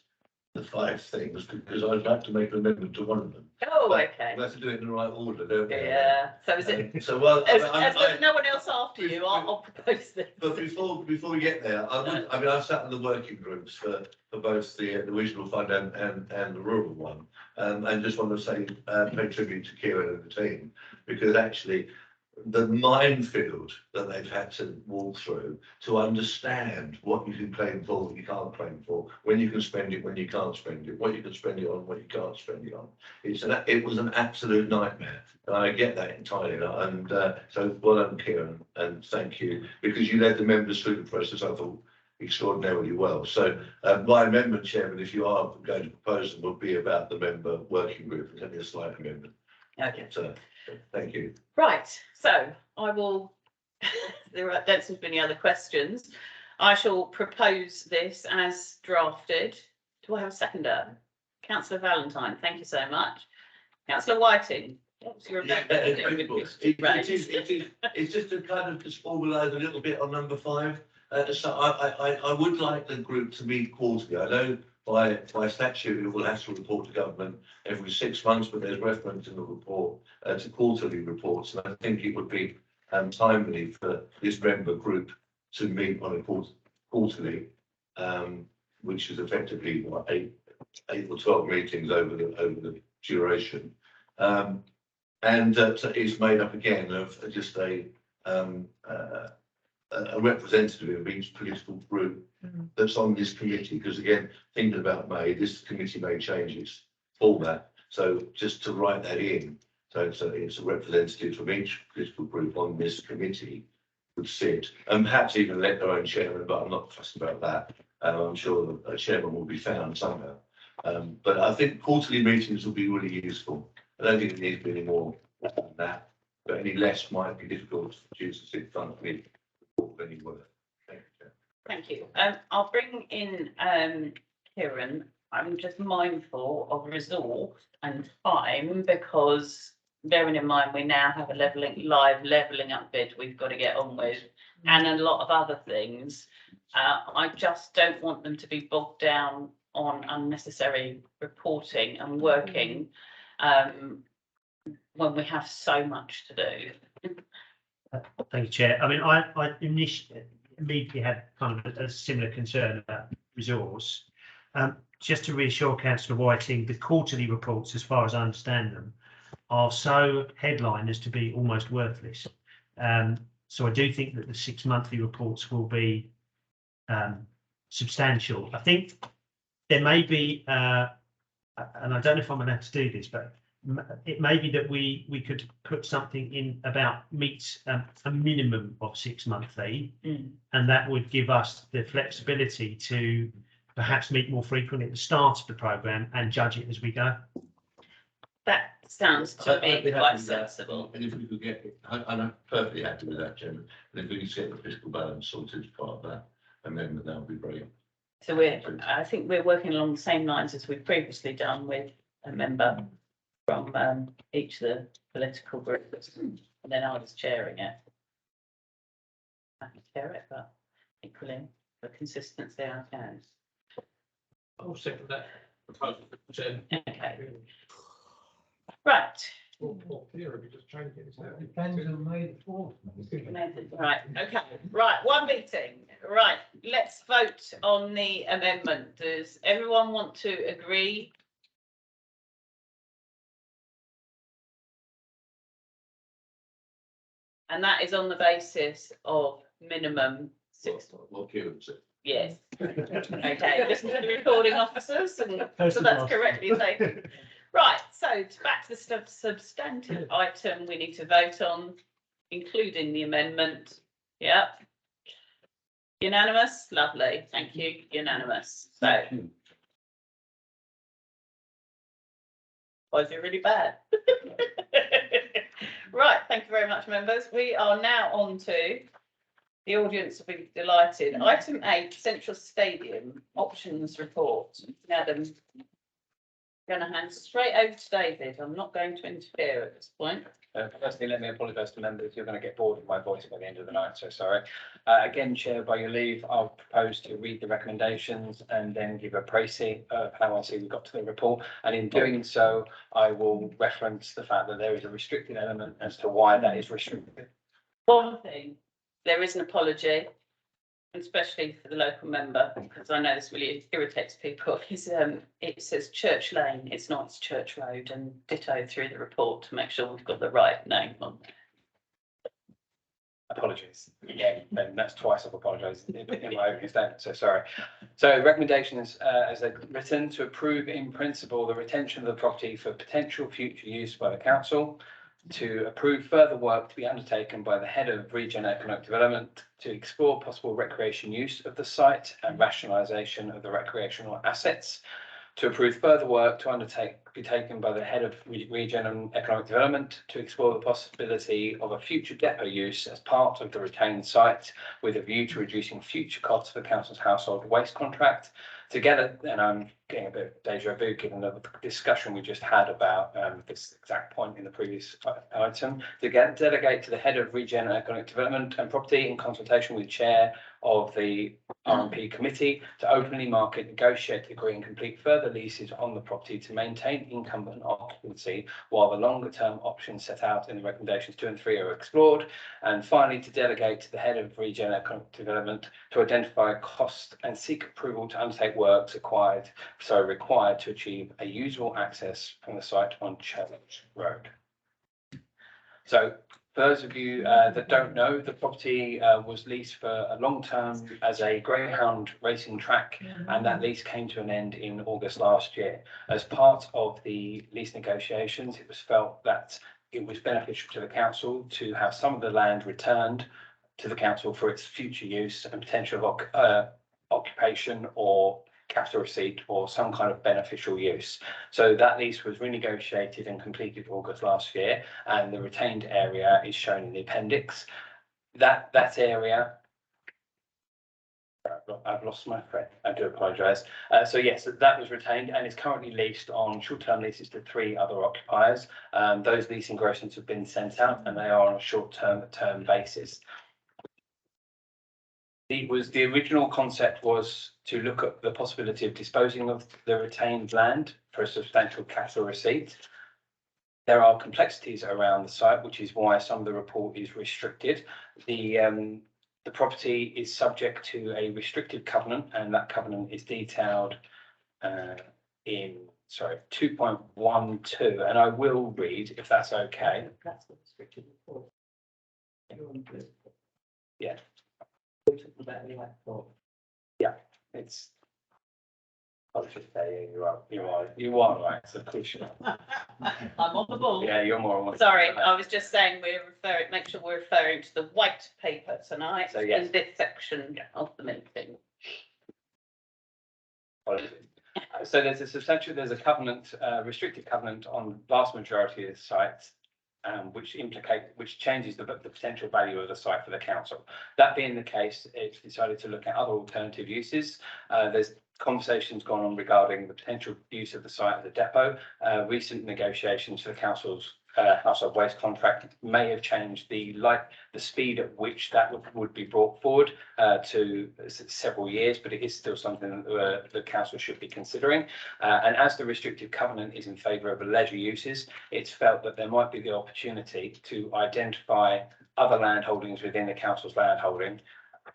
the 5 things because I'd like to make an amendment to one of them. Oh, okay. We have to do it in the right order, don't we? Yeah. So is it? So well, as there's no one else after you, I'll propose this. But before we get there, I've sat in the working groups for both the regional fund and the rural one, and just want to say pay tribute to Kieran and the team, because actually the minefield that they've had to walk through to understand what you can claim for, what you can't claim for, when you can spend it, when you can't spend it, what you can spend it on, what you can't spend it on. It was an absolute nightmare, and I get that entirely. And so well done, Kieran, and thank you, because you led the members through the process. I thought extraordinarily well. So my amendment, Chairman, if you are going to propose them, would be about the member working group. It's only a slight amendment. Okay. So, thank you. Right, so I will, there don't seem to be any other questions. I shall propose this as drafted. Do I have a seconder? Councillor Valentine, thank you so much. Councillor Whiting, what's your amendment? It's just to kind of just formalise a little bit on number 5. So I would like the group to meet quarterly. I know by statute, it will have to report to government every 6 months, but there's reference in the report to quarterly reports. And I think it would be timely for this member group to meet on a quarterly, which is effectively what, 8 or 12 meetings over the duration. And it's made up again of just a representative of each political group that's on this committee, because again, thinking about May, this committee made changes for that. So just to write that in, so it's a representative from each political group on this committee would sit, and perhaps even let their own chairman, but I'm not fussed about that. I'm sure a chairman will be found somewhere. But I think quarterly meetings will be really useful. I don't think it needs to be any more than that, but any less might be difficult to produce a 6 month meeting. Any work. Thank you. Thank you. I'll bring in Kieran. I'm just mindful of resource and time, because bearing in mind we now have a live levelling up bid we've got to get on with, and a lot of other things. I just don't want them to be bogged down on unnecessary reporting and working when we have so much to do. Thank you, Chair. I mean, I initially immediately had kind of a similar concern about resource. Just to reassure Councillor Whiting, the quarterly reports, as far as I understand them, are so headline as to be almost worthless. So I do think that the 6 monthly reports will be substantial. I think there may be, and I don't know if I'm allowed to do this, but it may be that we could put something in about meets a minimum of 6 monthly, and that would give us the flexibility to perhaps meet more frequently at the start of the programme and judge it as we go. That sounds to me quite sensible. And if we could get, I'm perfectly happy with that, Chairman. And if we could get the fiscal balance sorted as part of that amendment, that would be great. So I think we're working along the same lines as we've previously done with a member from each of the political groups, and then I was chairing it. I can chair it, but equally for consistency I can. I'll second that proposal, Chair. Okay. Right. Depends on May the 4th. Right, okay, right, one meeting, right, let's vote on the amendment. Does everyone want to agree? And that is on the basis of minimum 6. What Kieran said. Yes. Okay, listen to the recording officers, and so that's correctly taken. Right, so back to the substantive item we need to vote on, including the amendment. Yep. Unanimous? Lovely, thank you, unanimous. So. Was it really bad? Right, thank you very much, members. We are now on to, the audience will be delighted. Item 8, Central Stadium Options Report. Adam, I'm going to hand straight over to David. I'm not going to interfere at this point. Firstly, let me apologise to members. You're going to get bored of my voice by the end of the night, so sorry. Again, Chair, by your leave, I'll propose to read the recommendations and then give a précis of how I see we got to the report. And in doing so, I will reference the fact that there is a restricted element as to why that is restricted. One thing, there is an apology, especially for the local member, because I know this really irritates people, is it says Church Lane, it's not, it's Church Road, and ditto through the report to make sure we've got the right name on. Apologies. Yeah, and that's twice I've apologised in my opening statement, so sorry. So recommendation is, as they've written, to approve in principle the retention of the property for potential future use by the council. to approve further work to be undertaken by the head of Regen Economic Development to explore possible recreation use of the site and rationalisation of the recreational assets, to approve further work to be taken by the head of Regen and Economic Development to explore the possibility of a future depot use as part of the retained site with a view to reducing future costs for the council's household waste contract. Together, and I'm getting a bit of deja vu given the discussion we just had about this exact point in the previous item, to delegate to the head of Regen and Economic Development and Property in consultation with chair of the RMP committee to openly market, negotiate, agree and complete further leases on the property to maintain income and occupancy while the longer term options set out in the recommendations 2 and 3 are explored. And finally, to delegate to the head of Regen Economic Development to identify cost and seek approval to undertake works required to achieve a usable access from the site on Church Road. So for those of you that don't know, the property was leased for a long term as a greyhound racing track, and that lease came to an end in August last year. As part of the lease negotiations, it was felt that it was beneficial to the council to have some of the land returned to the council for its future use and potential of occupation or capital receipt or some kind of beneficial use. So that lease was renegotiated and completed August last year, and the retained area is shown in the appendix. That area, I've lost my thread, I do apologise. So yes, that was retained and is currently leased on short-term leases to 3 other occupiers. Those leasing engrossments have been sent out and they are on a short-term basis. The original concept was to look at the possibility of disposing of the retained land for a substantial capital receipt. There are complexities around the site, which is why some of the report is restricted. The property is subject to a restricted covenant, and that covenant is detailed in 2.12, and I will read if that's okay. That's the restricted report. Yeah. Yeah, it's. I was just saying, you are right. So of course you are. I'm on the ball. Yeah, you're more on. Sorry, I was just saying make sure we're referring to the white paper tonight So, yes. in this section of the meeting. So there's a covenant, restricted covenant on the vast majority of the sites. Which changes the potential value of the site for the council. That being the case, it's decided to look at other alternative uses. There's conversations gone on regarding the potential use of the site as a depot. Recent negotiations for the council's household waste contract may have changed the speed at which that would be brought forward to several years, but it is still something that the council should be considering. And as the restrictive covenant is in favour of leisure uses, it's felt that there might be the opportunity to identify other land holdings within the council's land holding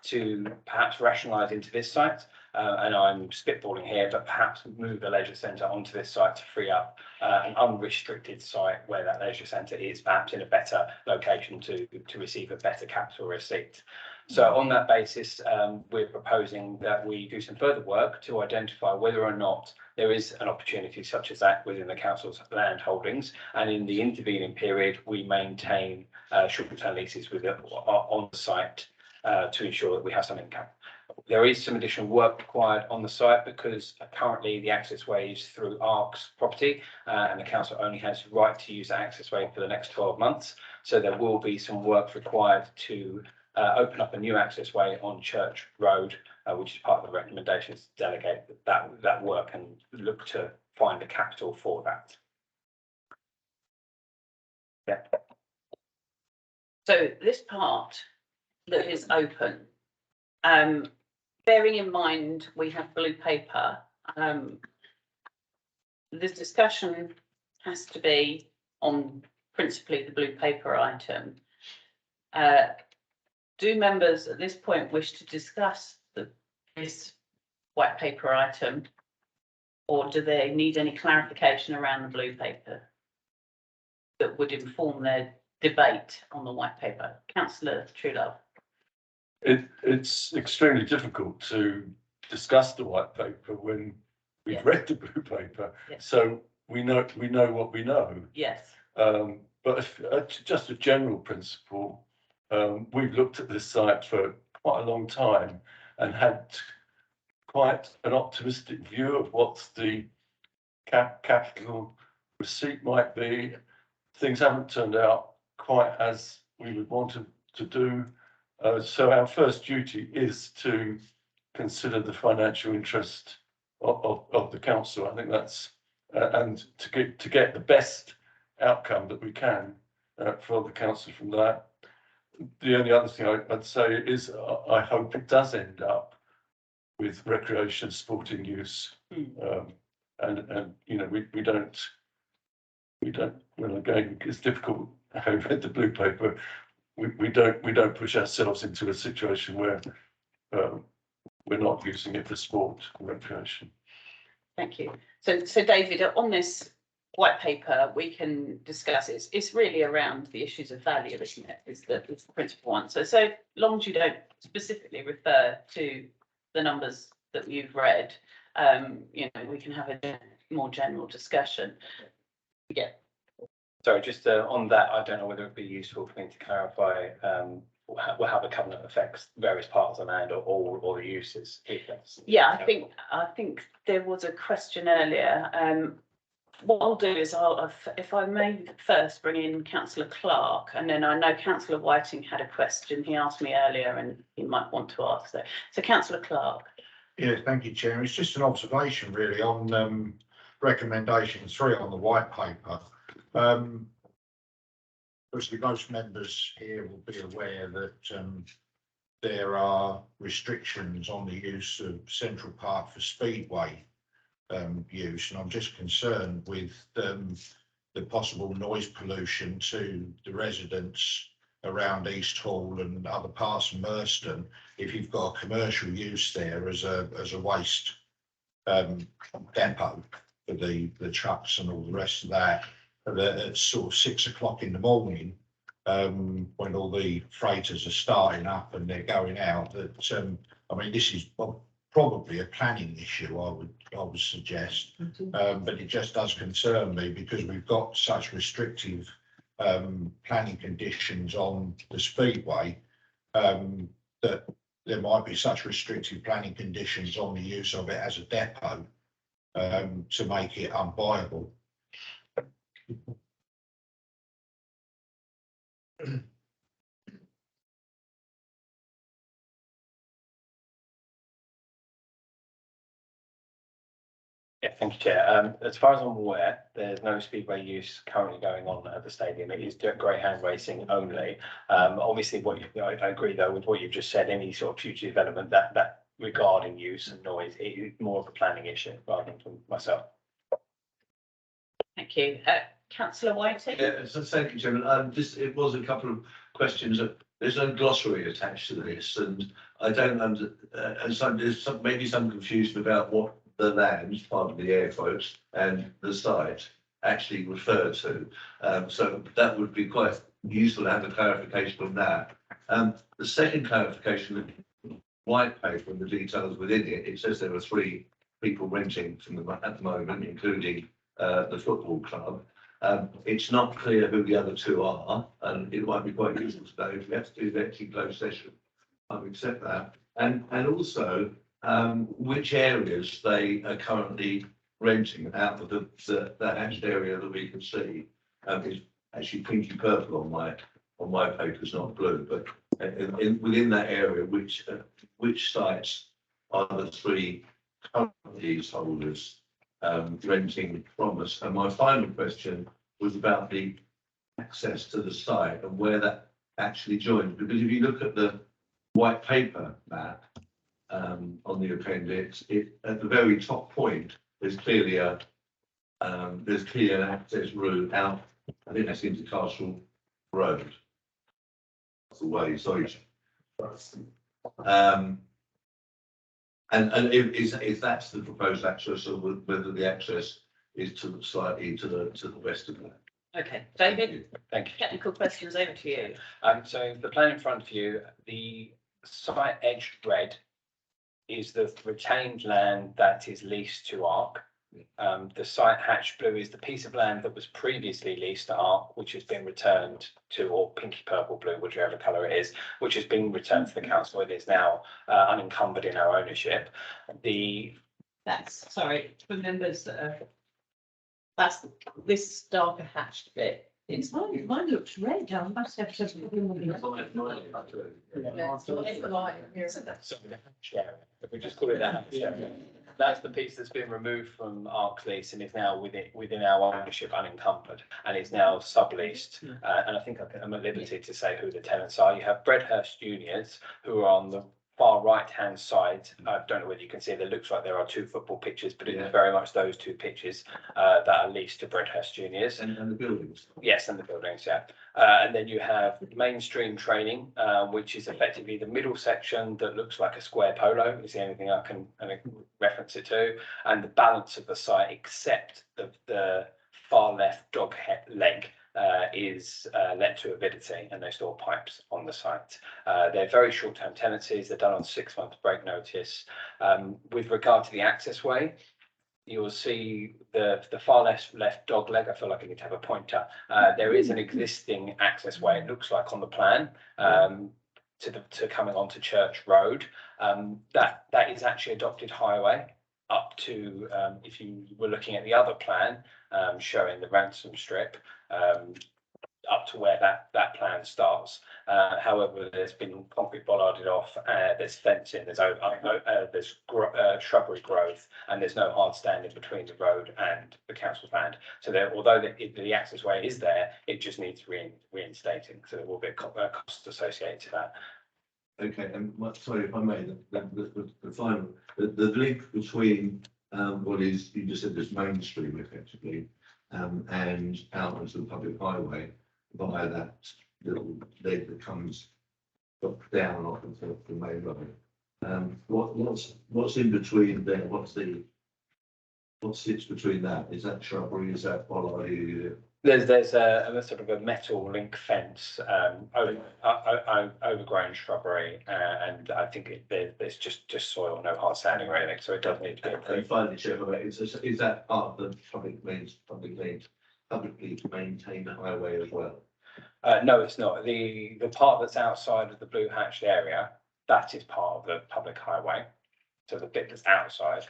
to perhaps rationalise into this site. And I'm spitballing here, but perhaps move the leisure centre onto this site to free up an unrestricted site where that leisure centre is perhaps in a better location to receive a better capital receipt. So on that basis, we're proposing that we do some further work to identify whether or not there is an opportunity such as that within the council's land holdings, and in the intervening period, we maintain short-term leases on the site to ensure that we have some income. There is some additional work required on the site because currently the access way is through ARC's property and the council only has the right to use that access way for the next 12 months. So there will be some work required to open up a new access way on Church Road, which is part of the recommendations to delegate that work and look to find the capital for that. Yeah. So this part that is open, bearing in mind we have blue paper, this discussion has to be on principally the blue paper item. Do members at this point wish to discuss this white paper item, or do they need any clarification around the blue paper that would inform their debate on the white paper? Councillor Truelove. It's extremely difficult to discuss the white paper when we've read the blue paper. Yes. So we know what we know. Yes. but if, just a general principle, we've looked at this site for quite a long time and had quite an optimistic view of what the capital receipt might be. Things haven't turned out quite as we would want to do. So our first duty is to consider the financial interest of the council. I think that's and to get the best outcome that we can for the council from that. The only other thing I'd say is I hope it does end up with recreation sporting use. And you know, we don't, well, again, it's difficult. I read the blue paper. We don't push ourselves into a situation where we're not using it for sport and recreation. Thank you. So David, on this white paper, we can discuss it. It's really around the issues of value, isn't it? Is the principal one. So long as you don't specifically refer to the numbers that you've read, you know, we can have a more general discussion. Yeah. Sorry, just on that, I don't know whether it'd be useful for me to clarify how the covenant affects various parts of the land or all the uses. Yeah, I think there was a question earlier. What I'll do is if I may first bring in Councillor Clark, and then I know Councillor Whiting had a question. He asked me earlier, and he might want to ask that. So Councillor Clark. Yeah, thank you, Chair. It's just an observation really on recommendation 3 on the white paper. Obviously, most members here will be aware that there are restrictions on the use of Central Park for speedway use, and I'm just concerned with the possible noise pollution to the residents around East Hall and other parts of Merston if you've got a commercial use there as a waste depot for the trucks and all the rest of that. At sort of 6 o'clock in the morning, when all the freighters are starting up and they're going out, that I mean, this is probably a planning issue, I would suggest, but it just does concern me because we've got such restrictive planning conditions on the speedway that there might be such restrictive planning conditions on the use of it as a depot to make it unviable. Yeah, thank you, Chair. As far as I'm aware, there's no speedway use currently going on at the stadium. It is greyhound racing only. Obviously, I agree though with what you've just said. Any sort of future development that regarding use and noise, it is more of a planning issue rather than from myself. Thank you. Councillor Whiting. Yeah, so thank you, Chairman. It was a couple of questions. There's no glossary attached to this, and I don't and there's maybe some confusion about what the land, part of the air quotes, and the site actually refer to. So that would be quite useful to have a clarification on that. The second clarification, the white paper and the details within it, it says there are 3 people renting from them at the moment, including the football club. It's not clear who the other 2 are, and it might be quite useful to know if we have to do that in closed session. I would accept that. And also which areas they are currently renting out of the hatched area that we can see is actually pinky purple on my papers, not blue, but within that area, which sites are the 3 current leaseholders renting from us? And my final question was about the access to the site and where that actually joins, because if you look at the white paper map on the appendix, at the very top point, there's clearly an access route out. I think that's into Castle Road. That's the way, sorry. And if that's the proposed access, or whether the access is slightly to the west of that. Okay, David. Thank you. Technical questions over to you. So the plan in front of you, the site edged red is the retained land that is leased to ARC. The site hatched blue is the piece of land that was previously leased to ARC, which has been returned to, or pinky purple blue, whichever colour it is, which has been returned to the council. It is now unencumbered in our ownership. That's, sorry, for members that are, that's this darker hatched bit. It's Mine looks red. I must have something. If we just call it that, that's the piece that's been removed from ARC lease and is now within our ownership unencumbered and is now subleased. And I think I'm at liberty to say who the tenants are. You have Breadhurst Juniors, who are on the far right hand side. I don't know whether you can see it. It looks like there are 2 football pitches, but it is very much those 2 pitches that are leased to Breadhurst Juniors. And the buildings. Yes, and the buildings, yeah. And then you have mainstream training, which is effectively the middle section that looks like a square polo, is the only thing I can reference it to. And the balance of the site, except the far left dog leg, is let to Avidity, and they store pipes on the site. They're very short-term tenancies. They're done on 6-month break notice. With regard to the access way, you will see the far left dog leg. I feel like I need to have a pointer. There is an existing access way, it looks like on the plan, to coming onto Church Road. That is actually adopted highway up to, if you were looking at the other plan, showing the Ransom strip, up to where that plan starts. However, there's been concrete bollarded off, there's fencing, there's shrubbery growth, and there's no hard stand in between the road and the council's land. So although the access way is there, it just needs reinstating. So there will be a cost associated to that. Okay, and sorry if I may, the final, the link between what is, you just said, this mainstream effectively, and out onto the public highway via that little leg that comes down off into the main road. What's in between there? What sits between that? Is that shrubbery? Is that bollard? There's a sort of a metal link fence, overgrown shrubbery, and I think there's just soil, no hard standing or anything, so it does need to be And approved. finally, Chair, is that part of the publicly maintained highway as well? No, it's not. The part that's outside of the blue hatched area, that is part of the public highway. So the bit that's outside.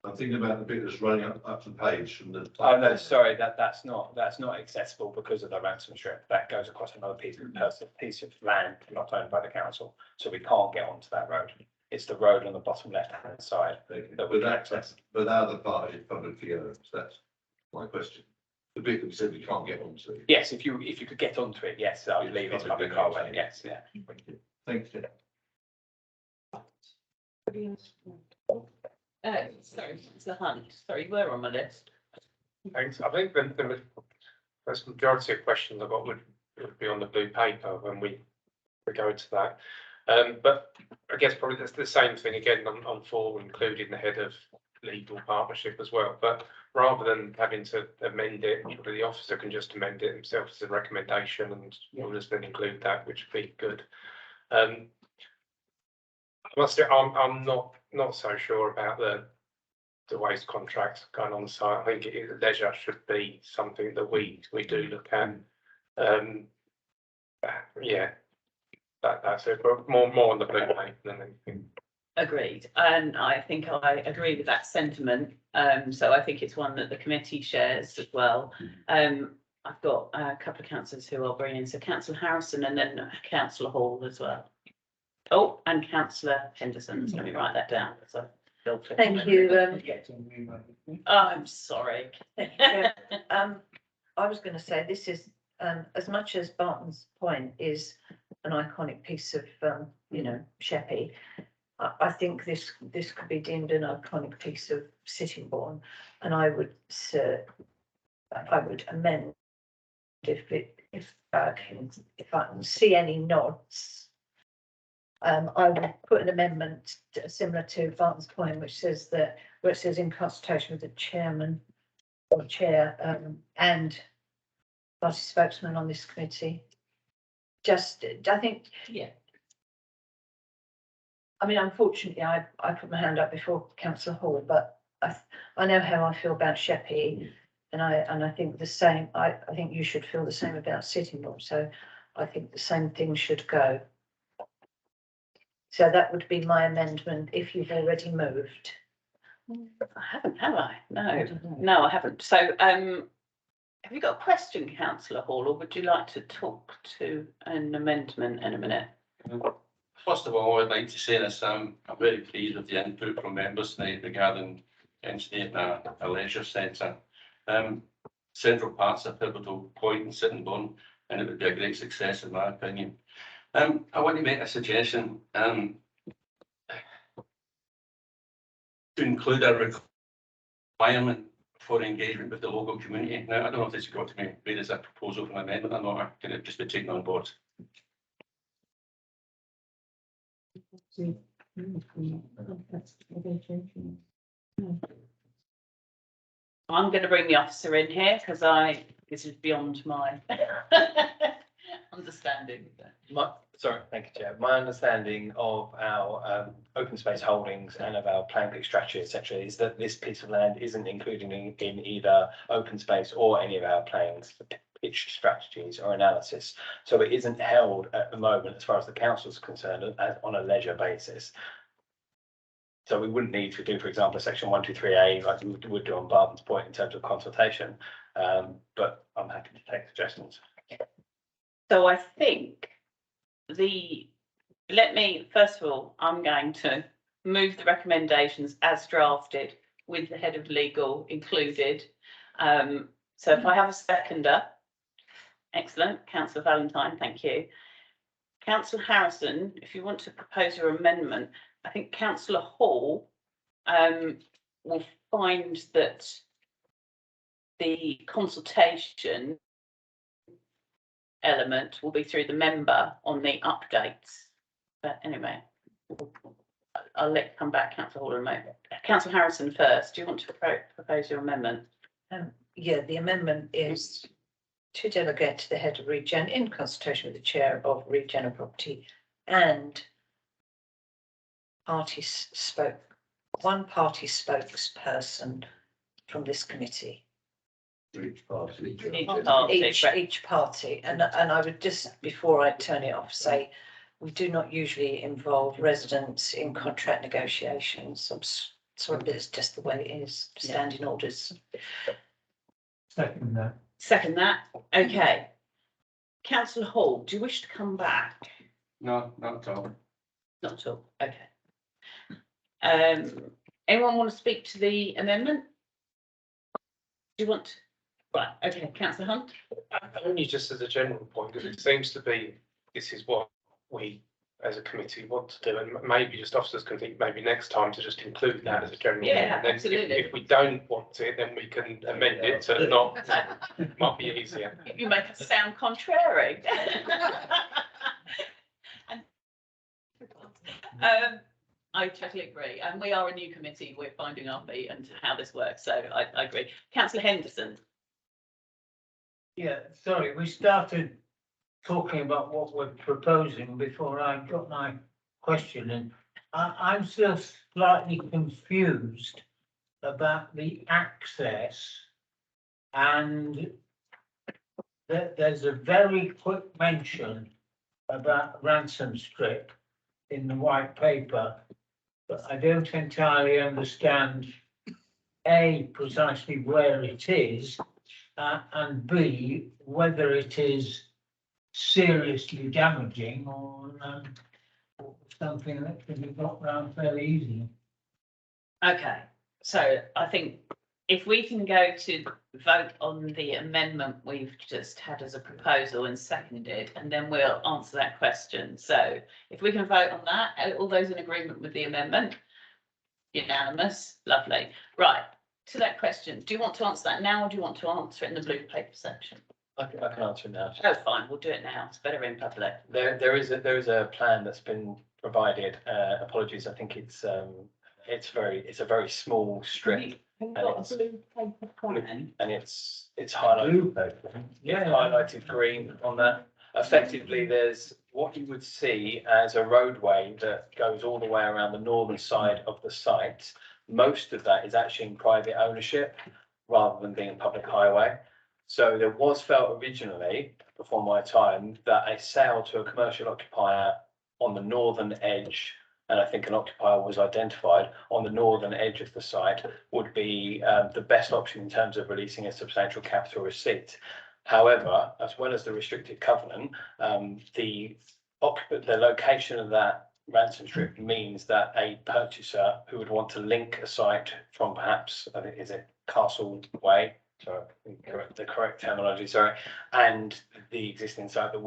I'm thinking about the bit that's running up the page from the. Oh no, sorry, that's not accessible because of the ransom strip. That goes across another piece of land not owned by the council, so we can't get onto that road. It's the road on the bottom left hand side that we can access. But the other part is publicly owned. So that's my question. The bit that we said we can't get onto. Yes, if you could get onto it, yes, I believe it's public highway. Yes, yeah. Thank you. Thank you. Sorry, it's the hunt. Sorry, we're on my list. Thanks. I think the first majority of questions I've got would be on the blue paper when we go to that. But I guess probably that's the same thing again on 4, including the head of legal partnership as well. But rather than having to amend it, the officer can just amend it himself as a recommendation, and we'll just then include that, which would be good. I must say, I'm not so sure about the waste contracts going on site. I think leisure should be something that we do look at. Yeah, that's it. But more on the blue paper than anything. Agreed, and I think I agree with that sentiment. So I think it's one that the committee shares as well. I've got a couple of councillors who I'll bring in, so Councillor Harrison and then Councillor Hall as well. Oh, and Councillor Henderson, so let me write that down. So Thank you. I'm sorry. I was going to say this is as much as Barton's Point is an iconic piece of Sheppey. I think this could be deemed an iconic piece of Sittingbourne, and I would amend if I can see any nods. I would put an amendment similar to Barton's Point, which says in consultation with the chairman or chair and party spokesman on this committee. I think, yeah. I mean, unfortunately, I put my hand up before Councillor Hall, but I know how I feel about Sheppey, and I think the same, I think you should feel the same about Sittingbourne, so I think the same thing should go. So that would be my amendment if you've already moved. I haven't, have I? No, I haven't. So, have you got a question, councillor Hall, or would you like to talk to an amendment in a minute? First of all, I'd like to say this, I'm very pleased with the input from members tonight regarding instating a leisure centre. Central Park's a pivotal point in Sittingbourne, and it would be a great success in my opinion. I want to make a suggestion, to include a requirement for engagement with the local community. Now, I don't know if this has got to be made as a proposal for an amendment or not, or can it just be taken on board? I'm going to bring the officer in here because this is beyond my understanding. Thank you, Chair. My understanding of our open space holdings and of our plan pick strategy, etc., is that this piece of land isn't included in either open space or any of our plans, pitch strategies or analysis. So it isn't held at the moment, as far as the council is concerned, as on a leisure basis. So we wouldn't need to do, for example, section 123A like we would do on Barton's Point in terms of consultation. But I'm happy to take suggestions. So I think first of all, I'm going to move the recommendations as drafted with the head of legal included. So if I have a seconder, excellent, Councillor Valentine, thank you. Councillor Harrison, if you want to propose your amendment, I think Councillor Hall will find that the consultation element will be through the member on the updates. But anyway, I'll let you come back, Councillor Hall, in a moment. Councillor Harrison first. Do you want to propose your amendment? Yeah, the amendment is to delegate to the head of Regen in consultation with the chair of Regen and Property and one party spokesperson from this committee. Each party. Each party, and I would just, before I turn it off, say we do not usually involve residents in contract negotiations. I'm sorry, but it's just the way it is. Standing orders. Second that. Second that. Okay. Councillor Hall, do you wish to come back? No, not at all. Not at all. Okay. Anyone want to speak to the amendment? Do you want? Right. Okay. Councillor Hunt. Only just as a general point, because it seems to be this is what we as a committee want to do, and maybe just officers can think maybe next time to just include that as a general. Yeah, and then absolutely. If we don't want it, then we can amend it to not. Might be easier. You make us sound contrary. I totally agree, and we are a new committee. We're finding our feet and how this works. So I agree. Councillor Henderson. Yeah, sorry, we started talking about what we're proposing before I got my question, and I'm still slightly confused about the access, and there's a very quick mention about ransom strip in the white paper, but I don't entirely understand A, precisely where it is, and B, whether it is seriously damaging or something that can be got around fairly easily. Okay, so I think if we can go to vote on the amendment we've just had as a proposal and seconded, and then we'll answer that question. So if we can vote on that, all those in agreement with the amendment? Unanimous, lovely. Right, to that question, do you want to answer that now or do you want to answer it in the blue paper section? I can answer it now. Oh, fine, we'll do it now. It's better in public. There is a plan that's been provided. Apologies, I think it's a very small strip. Have you got a blue paper plan? And it's highlighted. Yeah, highlighted green on that. Effectively, there's what you would see as a roadway that goes all the way around the northern side of the site, most of that is actually in private ownership rather than being a public highway. So there was felt originally, before my time, that a sale to a commercial occupier on the northern edge, and I think an occupier was identified on the northern edge of the site, would be the best option in terms of releasing a substantial capital receipt. However, as well as the restricted covenant, the location of that ransom strip means that a purchaser who would want to link a site from perhaps, I think, is it Castle Way? So the correct terminology, sorry, and the existing site that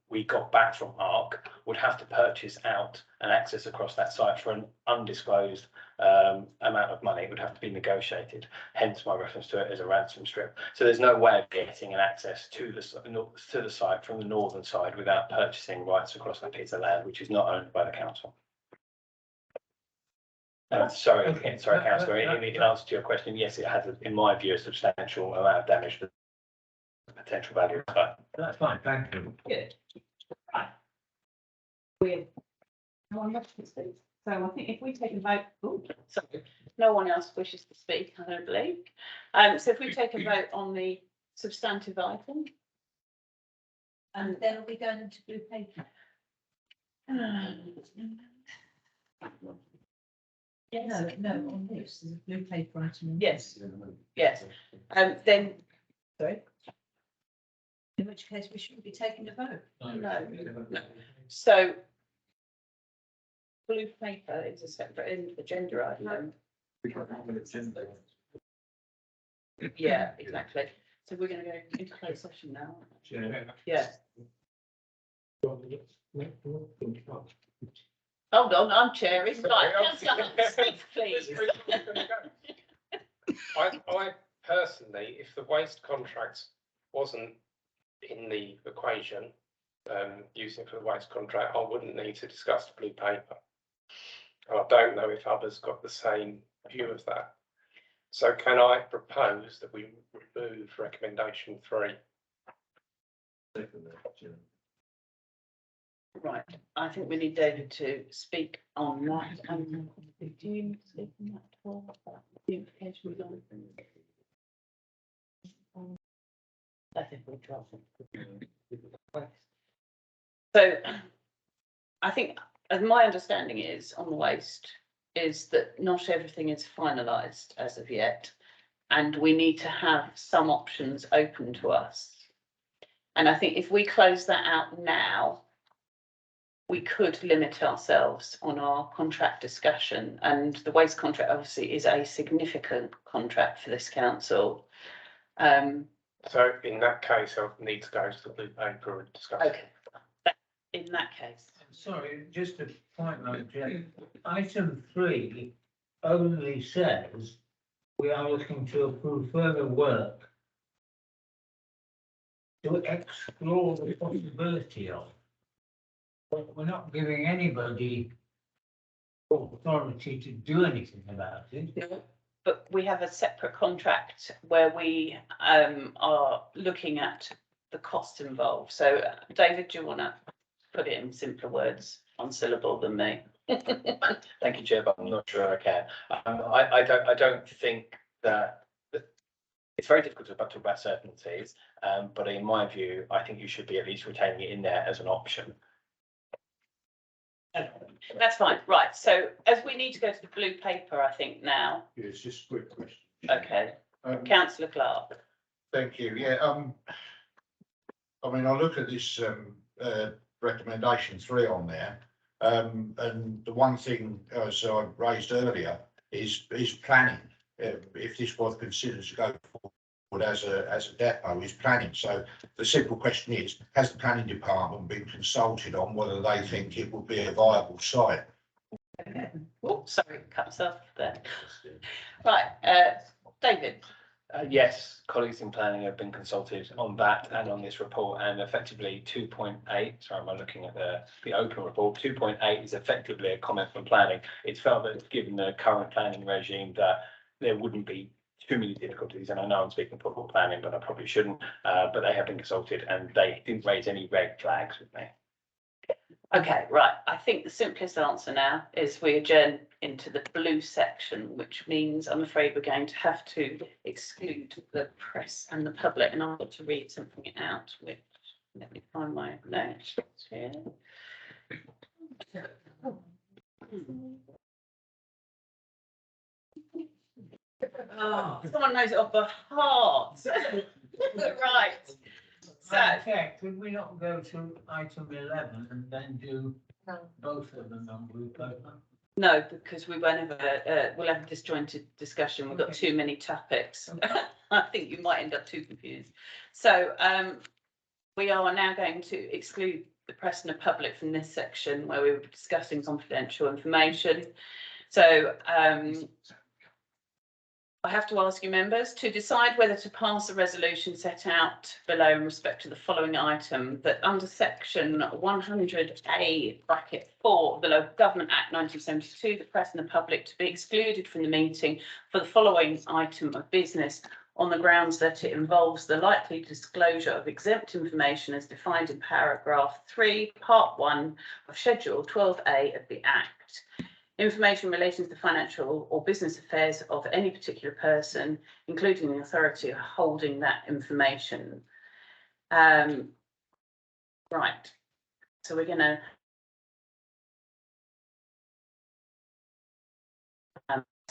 we got back from ARC would have to purchase out and access across that site for an undisclosed amount of money. It would have to be negotiated, hence my reference to it as a ransom strip. So there's no way of getting an access to the site from the northern side without purchasing rights across that piece of land, which is not owned by the council. Sorry, councillor, in answer to your question, yes, it has, in my view, a substantial amount of damage to the potential value of the site. That's fine, thank you. Good. Right. We, no one else to speak. So I think if we take a vote, sorry, no one else wishes to speak, I don't believe. So if we take a vote on the substantive item. And then are we going into blue paper? Yes. No, on this, there's a blue paper item. Yes, yes. Then, sorry. In which case we shouldn't be taking a vote. No. So blue paper is a separate agenda item. Yeah, exactly. So we're going to go into closed session now. Yeah. Hold on, I'm chairing. Right, Councillor Hunt, speak, please. I personally, if the waste contract wasn't in the equation, using it for the waste contract, I wouldn't need to discuss the blue paper. And I don't know if others got the same view of that. So can I propose that we remove recommendation 3? Right, I think we need David to speak on that. Do you speak on that at all? The implications on. I think we'll drop it. So I think, as my understanding is on the waste, is that not everything is finalised as of yet, and we need to have some options open to us. And I think if we close that out now, we could limit ourselves on our contract discussion, and the waste contract obviously is a significant contract for this council. So in that case, I need to go to the blue paper and discuss. Okay, in that case. Sorry, just a point note, item 3 only says we are looking to approve further work to explore the possibility of. But we're not giving anybody authority to do anything about it. But we have a separate contract where we are looking at the cost involved. So David, do you want to put it in simpler words, one syllable than me? Thank you, Chair, but I'm not sure I can. I don't think that it's very difficult to talk about certainties, but in my view, I think you should be at least retaining it in there as an option. That's fine, right, so as we need to go to the blue paper, I think now. Yeah, it's just a quick question. Okay, councillor Clark. Thank you. Yeah, I mean, I look at this recommendation 3 on there, and the one thing, as I raised earlier, is planning. If this was considered to go forward as a depot, is planning. So the simple question is, has the planning department been consulted on whether they think it would be a viable site? Okay. Oh, sorry, cuts off there. Right, David. Yes, colleagues in planning have been consulted on that and on this report, and effectively 2.8, sorry, am I looking at the open report? 2.8 is effectively a comment from planning. It's felt that given the current planning regime that there wouldn't be too many difficulties, and I know I'm speaking for planning, but I probably shouldn't, but they have been consulted and they didn't raise any red flags with me. Okay, right. I think the simplest answer now is we adjourn into the blue section, which means I'm afraid we're going to have to exclude the press and the public. And I've got to read something out, which, let me find my notes here. Oh, someone knows it off by heart. Right. So, Chair, could we not go to item 11 and then do both of them on group over? no, because we won't have we'll have a disjointed discussion. We've got too many topics. I think you might end up too confused. So, we are now going to exclude the press and the public from this section where we were discussing confidential information. So, I have to ask you members to decide whether to pass a resolution set out below in respect to the following item, that under section 100A bracket 4 of the Local Government Act 1972, the press and the public to be excluded from the meeting for the following item of business on the grounds that it involves the likely disclosure of exempt information as defined in paragraph 3, part 1 of schedule 12A of the Act. Information relating to the financial or business affairs of any particular person, including the authority holding that information. Right. So we're going to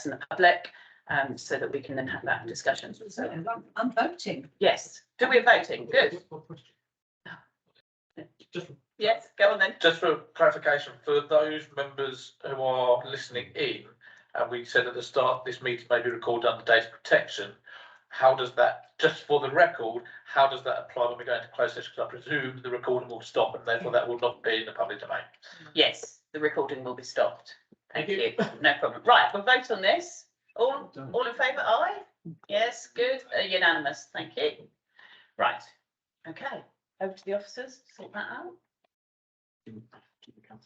in the public, so that we can then have that discussion. So, I'm voting. yes. Do we voting? Good. Yes, go on then. Just for clarification, for those members who are listening in, and we said at the start, this meeting may be recorded under data protection. How does that, just for the record, how does that apply when we go into closed session? Because I presume the recording will stop and therefore that will not be in the public domain. Yes, the recording will be stopped. Thank you. No problem. Right, we'll vote on this. All in favour? Aye. Yes, good. Unanimous. Thank you. Right. Okay. Over to the officers. Sort that out.